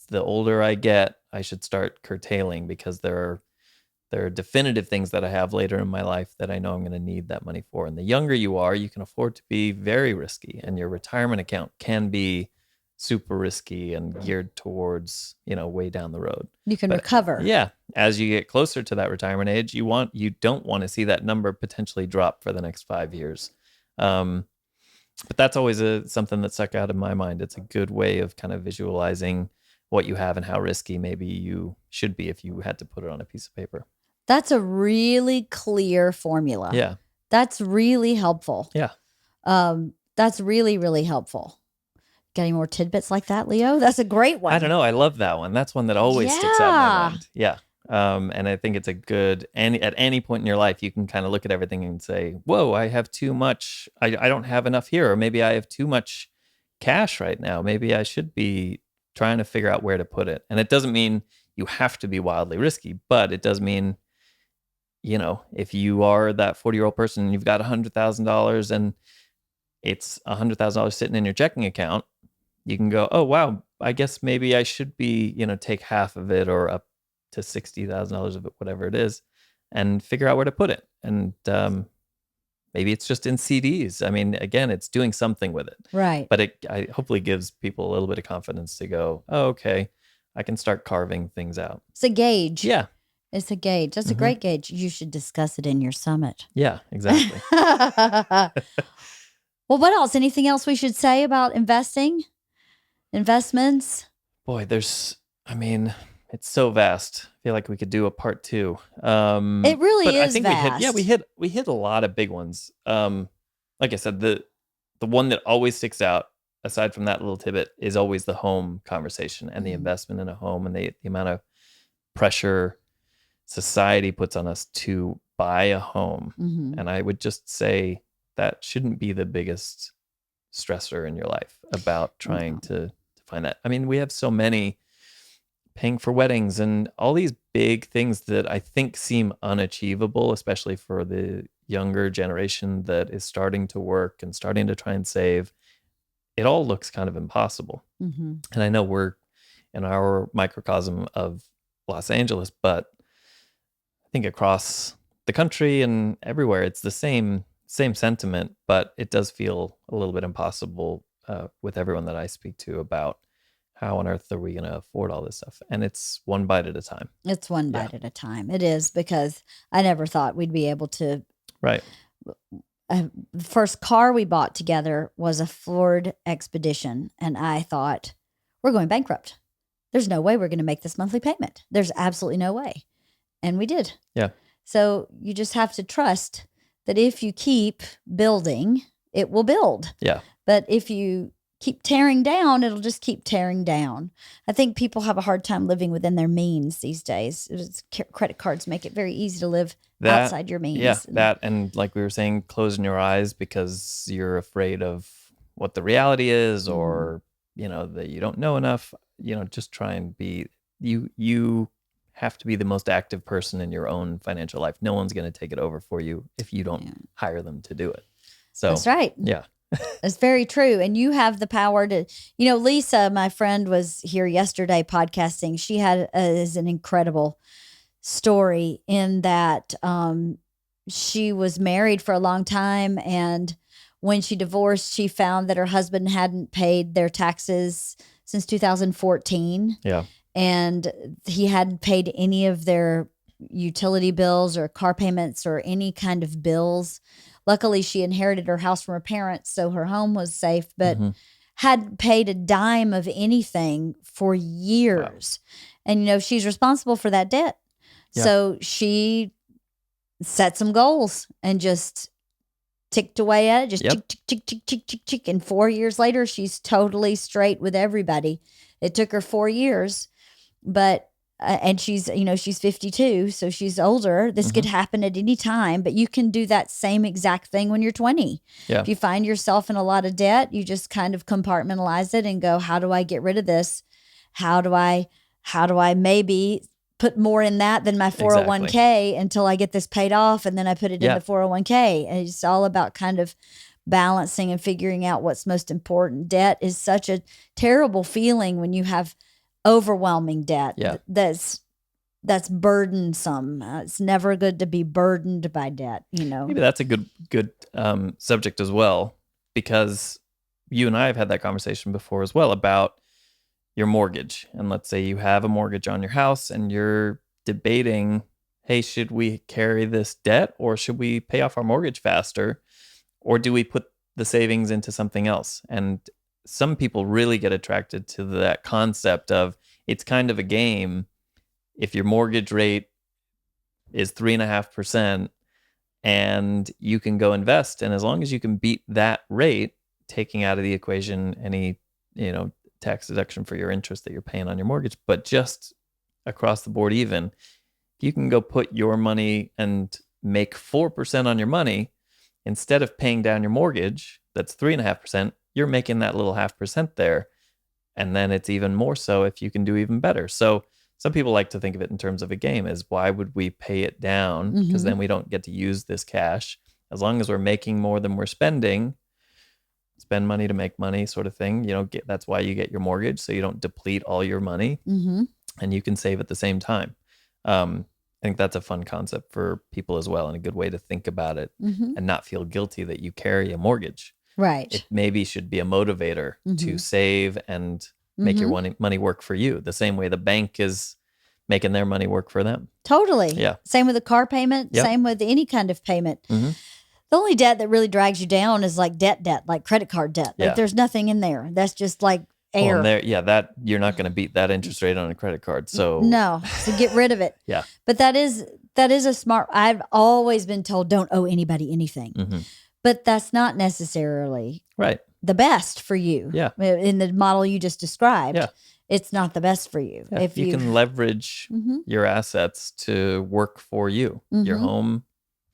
the older I get, I should start curtailing, because there are definitive things that I have later in my life that I know I'm going to need that money for. And the younger you are, you can afford to be very risky, and your retirement account can be super risky and geared towards, way down the road. You can recover. Yeah. As you get closer to that retirement age, you don't want to see that number potentially drop for the next 5 years. But that's always something that stuck out in my mind. It's a good way of kind of visualizing what you have and how risky maybe you should be if you had to put it on a piece of paper. That's a really clear formula. Yeah. That's really helpful. Yeah. That's really, really helpful. Got any more tidbits like that, Leo? That's a great one. I don't know. I love that one. That's one that always sticks out in my mind. Yeah. And I think it's a good, at any point in your life, you can kind of look at everything and say, whoa, I have too much. I don't have enough here. Or maybe I have too much cash right now. Maybe I should be trying to figure out where to put it. And it doesn't mean you have to be wildly risky, but it does mean, if you are that 40-year-old person and you've got $100,000 and it's $100,000 sitting in your checking account, you can go, oh, wow, I guess maybe I should be, take half of it or up to $60,000 of it, whatever it is, and figure out where to put it. And maybe it's just in CDs. I mean, again, it's doing something with it. Right. But I hopefully gives people a little bit of confidence to go, oh, okay, I can start carving things out. It's a gauge. Yeah. It's a gauge. That's a great gauge. You should discuss it in your summit. Yeah, exactly. Well, what else? Anything else we should say about investments? Boy, it's so vast. I feel like we could do a part 2. It really but is I think vast. we hit a lot of big ones. Like I said, the one that always sticks out, aside from that little tidbit, is always the home conversation and the investment in a home and the amount of pressure society puts on us to buy a home. And I would just say that shouldn't be the biggest stressor in your life about trying to find that. I mean, we have so many, paying for weddings and all these big things that I think seem unachievable, especially for the younger generation that is starting to work and starting to try and save. It all looks kind of impossible. And I know we're in our microcosm of Los Angeles, but I think across the country and everywhere, it's the same sentiment, but it does feel a little bit impossible with everyone that I speak to about how on earth are we going to afford all this stuff? And it's one bite at a time. It's one bite at a time. It is, because I never thought we'd be able to. Right. The first car we bought together was a Ford Expedition, and I thought, we're going bankrupt. There's no way we're going to make this monthly payment. There's absolutely no way. And we did. Yeah. So you just have to trust that if you keep building, it will build. Yeah. But if you keep tearing down, it'll just keep tearing down. I think people have a hard time living within their means these days. Credit cards make it very easy to live outside your means. Yeah, that, and like we were saying, closing your eyes because you're afraid of what the reality is, or that you don't know enough. Just try and be you have to be the most active person in your own financial life. No one's going to take it over for you if you don't hire them to do it. So that's right. Yeah. That's very true. And you have the power to, Lisa, my friend, was here yesterday podcasting. She is an incredible story in that she was married for a long time. And when she divorced, she found that her husband hadn't paid their taxes since 2014. Yeah. And he hadn't paid any of their utility bills or car payments or any kind of bills. Luckily, she inherited her house from her parents, so her home was safe, but hadn't paid a dime of anything for years. Wow. And, she's responsible for that debt. Yeah. So she set some goals and just ticked away at it, just tick. And 4 years later, she's totally straight with everybody. It took her 4 years, but and she's 52, so she's older. This could happen at any time, but you can do that same exact thing when you're 20. Yeah. If you find yourself in a lot of debt, you just kind of compartmentalize it and go, how do I get rid of this? How do I maybe put more in that than my 401k until I get this paid off, and then I put it in the 401k. And it's all about kind of balancing and figuring out what's most important. Debt is such a terrible feeling when you have overwhelming debt. Yeah. That's burdensome. It's never good to be burdened by debt, Maybe that's a good subject as well, because you and I have had that conversation before as well about your mortgage. And let's say you have a mortgage on your house and you're debating, hey, should we carry this debt, or should we pay off our mortgage faster, or do we put the savings into something else? And some people really get attracted to that concept of, it's kind of a game. If your mortgage rate is 3.5% and you can go invest, and as long as you can beat that rate, taking out of the equation any, tax deduction for your interest that you're paying on your mortgage, but just across the board, even if you can go put your money and make 4% on your money, instead of paying down your mortgage, that's 3.5%, you're making that little 0.5% there. And then it's even more so if you can do even better. So some people like to think of it in terms of a game, as why would we pay it down? Because then we don't get to use this cash. As long as we're making more than we're spending, spend money to make money sort of thing. That's why you get your mortgage, so you don't deplete all your money, and you can save at the same time. I think that's a fun concept for people as well, and a good way to think about it and not feel guilty that you carry a mortgage. Right. It maybe should be a motivator to save and make your money work for you, the same way the bank is making their money work for them. Totally. Yeah. Same with a car payment. Yep. Same with any kind of payment. Mhm. The only debt that really drags you down is like debt, like credit card debt. Like Yeah. there's nothing in there. That's just like Well, air. and that you're not going to beat that interest rate on a credit card. So No, so get rid of it. Yeah. But that is a smart. I've always been told don't owe anybody anything, but that's not necessarily right. the best for you. Yeah. In the model you just described, Yeah. it's not the best for you. Yeah. If you can leverage your assets to work for you, your home.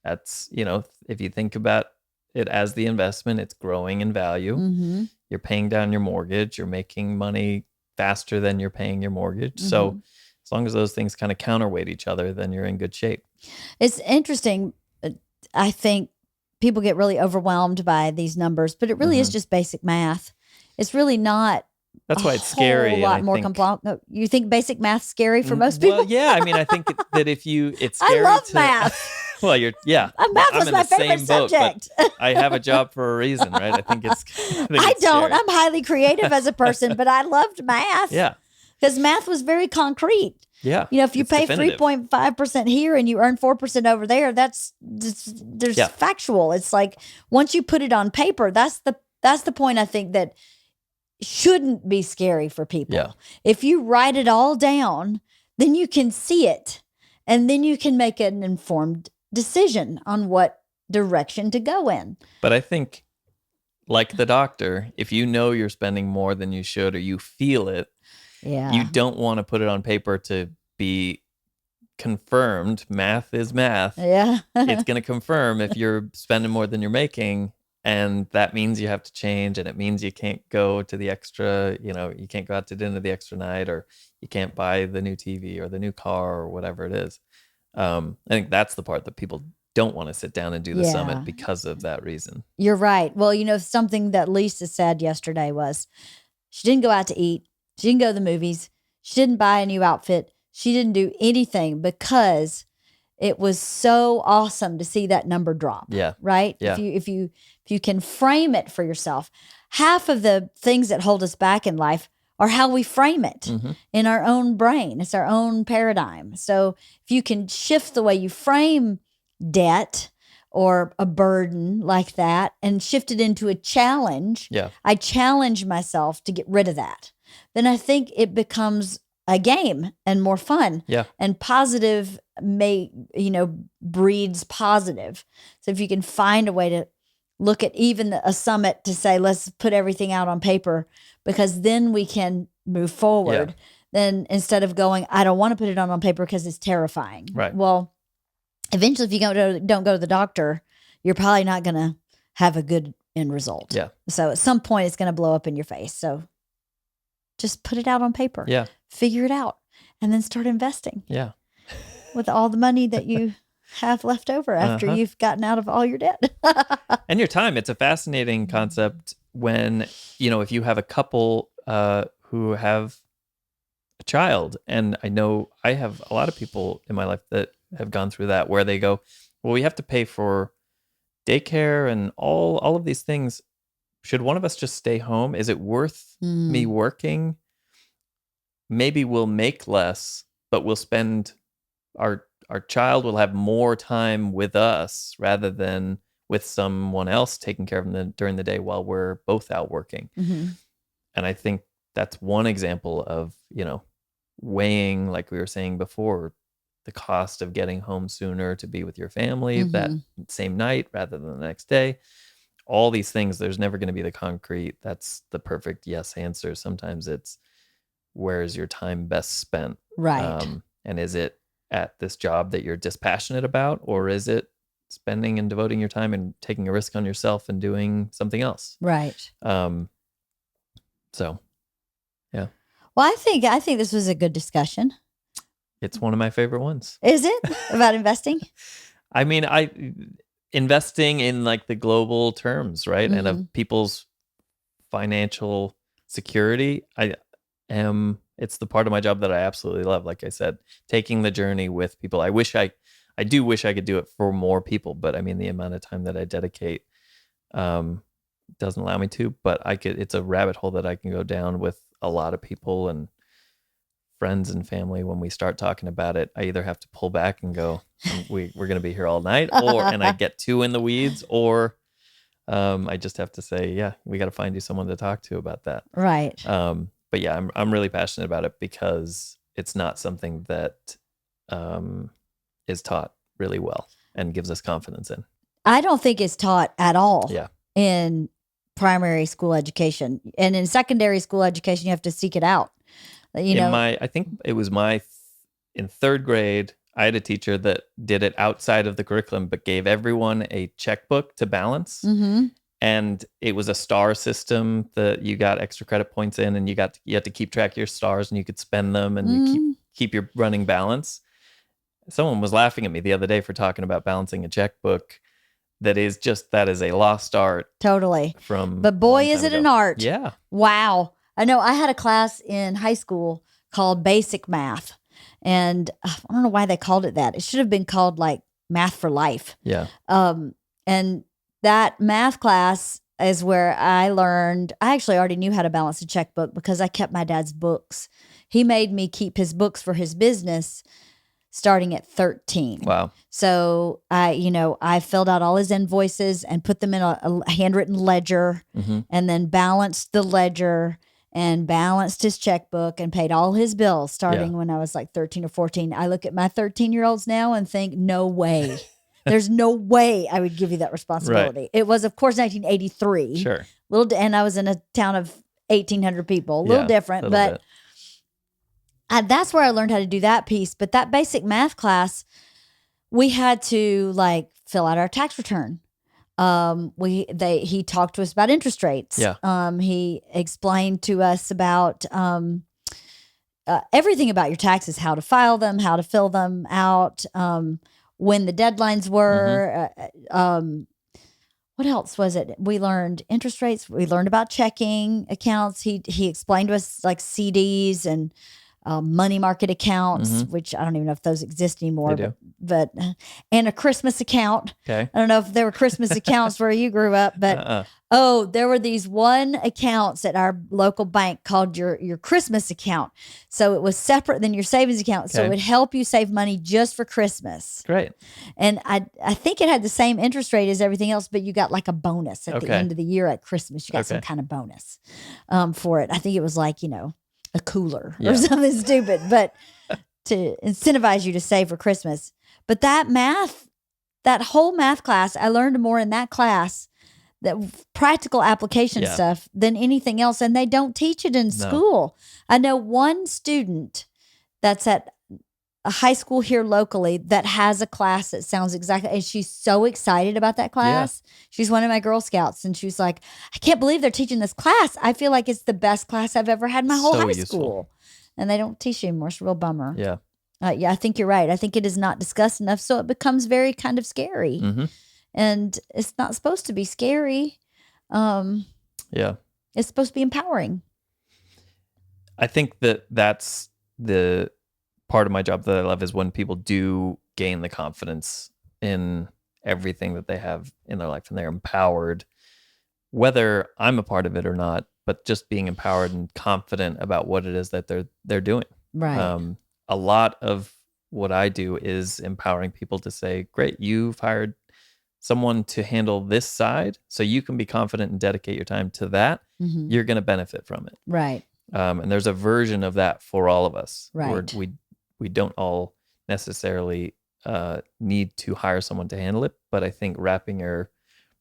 That's, if you think about it as the investment, it's growing in value. You're paying down your mortgage. You're making money faster than you're paying your mortgage. So as long as those things kind of counterweight each other, then you're in good shape. It's interesting. I think people get really overwhelmed by these numbers, but it really is just basic math. It's really not. That's why it's scary. A and lot I more think- complex. You think basic math's scary for most people? Well, yeah. I mean, I think that if it's I scary love to, math. Well, math was in my the same favorite boat, but subject. I have a job for a reason, right? I think it's. I don't. Scary. I'm highly creative as a person, but I loved math. Yeah. Because math was very concrete. Yeah. If you It's pay definitive. 3.5% here and you earn 4% over there, there's factual. It's like once you put it on paper, that's the point I think that shouldn't be scary for people. Yeah. If you write it all down, then you can see it and then you can make an informed decision on what direction to go in. But I think, like the doctor, if you know you're spending more than you should or you feel it, you don't want to put it on paper to be confirmed. Math is math. Yeah. It's going to confirm if you're spending more than you're making. And that means you have to change. And it means you can't go to the extra, you can't go out to dinner the extra night, or you can't buy the new TV or the new car or whatever it is. I think that's the part that people don't want to sit down and do the summit because of that reason. You're right. Well, something that Lisa said yesterday was she didn't go out to eat. She didn't go to the movies. She didn't buy a new outfit. She didn't do anything because it was so awesome to see that number drop. Yeah. Right? Yeah. If you can frame it for yourself. Half of the things that hold us back in life are how we frame it in our own brain. It's our own paradigm. So if you can shift the way you frame debt or a burden like that and shift it into a challenge, I challenge myself to get rid of that. Then I think it becomes a game and more fun. Yeah. And positive breeds positive. So if you can find a way to look at even a summit to say, let's put everything out on paper, because then we can move forward. Then instead of going, I don't want to put it on paper because it's terrifying. Right. Well, eventually if you don't go to the doctor, you're probably not going to have a good end result. Yeah. So at some point it's going to blow up in your face. So just put it out on paper. Yeah. Figure it out and then start investing. Yeah. With all the money that you have left over after you've gotten out of all your debt. And your time. It's a fascinating concept when, if you have a couple who have a child, and I know I have a lot of people in my life that have gone through that, where they go, well, we have to pay for daycare and all of these things. Should one of us just stay home? Is it worth me working? Maybe we'll make less, but we'll spend our child will have more time with us rather than with someone else taking care of them during the day while we're both out working. And I think that's one example of, weighing, like we were saying before, the cost of getting home sooner to be with your family that same night rather than the next day. All these things, there's never going to be the concrete, that's the perfect yes answer. Sometimes it's, where's your time best spent? Right. And is it at this job that you're dispassionate about, or is it spending and devoting your time and taking a risk on yourself and doing something else? Right. So, yeah. Well, I think this was a good discussion. It's one of my favorite ones. Is it about investing? I mean, investing in like the global terms, right? And of people's financial security. I am It's the part of my job that I absolutely love. Like I said, taking the journey with people. I do wish I could do it for more people, but I mean, the amount of time that I dedicate doesn't allow me to, but it's a rabbit hole that I can go down with a lot of people and friends and family. When we start talking about it, I either have to pull back and go, we're going to be here all night, and I get too in the weeds, or I just have to say, yeah, we got to find you someone to talk to about that. Right. But yeah, I'm really passionate about it because it's not something that is taught really well and gives us confidence in. I don't think it's taught at all. Yeah. In primary school education, and in secondary school education, you have to seek it out. I think it was in third grade, I had a teacher that did it outside of the curriculum, but gave everyone a checkbook to balance. Mm-hmm. And it was a star system that you got extra credit points in, and you had to keep track of your stars, and you could spend them, and you keep your running balance. Someone was laughing at me the other day for talking about balancing a checkbook. That is a lost art. Totally. But boy, is it an art. Yeah. Wow. I know I had a class in high school called basic math. And I don't know why they called it that. It should have been called like math for life. Yeah. And that math class is where I learned, I actually already knew how to balance a checkbook because I kept my dad's books. He made me keep his books for his business starting at 13. Wow. So I filled out all his invoices and put them in a handwritten ledger, and then balanced the ledger and balanced his checkbook and paid all his bills starting when I was like 13 or 14. I look at my 13-year-olds now and think, no way. There's no way I would give you that responsibility. Right. It was, of course, 1983. Sure. And I was in a town of 1,800 people. A little different, but that's where I learned how to do that piece. But that basic math class, we had to like fill out our tax return. He talked to us about interest rates. Yeah. He explained to us about everything about your taxes, how to file them, how to fill them out, when the deadlines were. What else was it? We learned interest rates. We learned about checking accounts. He explained to us like CDs and money market accounts, which I don't even know if those exist anymore, but and a Christmas account. Okay. I don't know if there were Christmas accounts where you grew up, but there were these one accounts at our local bank called your Christmas account. So it was separate than your savings account. So it would help you save money just for Christmas. Great. And I think it had the same interest rate as everything else, but you got like a bonus at the end of the year at Christmas. You got some kind of bonus for it. I think it was like, a cooler or something stupid, but to incentivize you to save for Christmas. But that whole math class, I learned more in that class, that practical application stuff, than anything else. And they don't teach it in school. I know one student that's at a high school here locally that has a class that sounds exactly, and she's so excited about that class. Yeah. She's one of my Girl Scouts, and she's like, I can't believe they're teaching this class. I feel like it's the best class I've ever had in my whole high school. And they don't teach it anymore. It's a real bummer. Yeah. I think you're right. I think it is not discussed enough, so it becomes very kind of scary. And it's not supposed to be scary. It's supposed to be empowering. I think that's the part of my job that I love, is when people do gain the confidence in everything that they have in their life and they're empowered, whether I'm a part of it or not, but just being empowered and confident about what it is that they're doing. Right. A lot of what I do is empowering people to say, great, you've hired someone to handle this side, so you can be confident and dedicate your time to that. You're going to benefit from it. Right. And there's a version of that for all of us. Right. We don't all necessarily need to hire someone to handle it, but I think wrapping your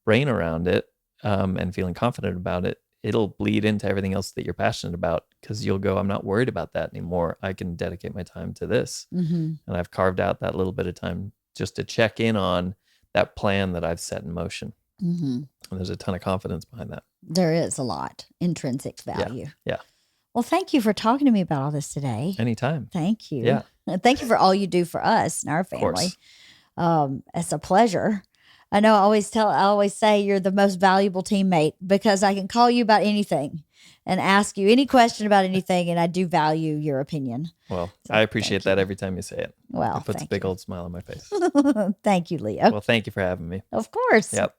brain around it and feeling confident about it, it'll bleed into everything else that you're passionate about, because you'll go, I'm not worried about that anymore. I can dedicate my time to this. And I've carved out that little bit of time just to check in on that plan that I've set in motion. And there's a ton of confidence behind that. There is a lot. Intrinsic value. Yeah. Well, thank you for talking to me about all this today. Anytime. Thank you. Yeah. And thank you for all you do for us and our family. It's a pleasure. I know I always say you're the most valuable teammate, because I can call you about anything and ask you any question about anything. And I do value your opinion. Well, I appreciate that every time you say it. Well, It puts a thank big you. old smile on my face. Thank you, Leo. Well, thank you for having me. Of course. Yep.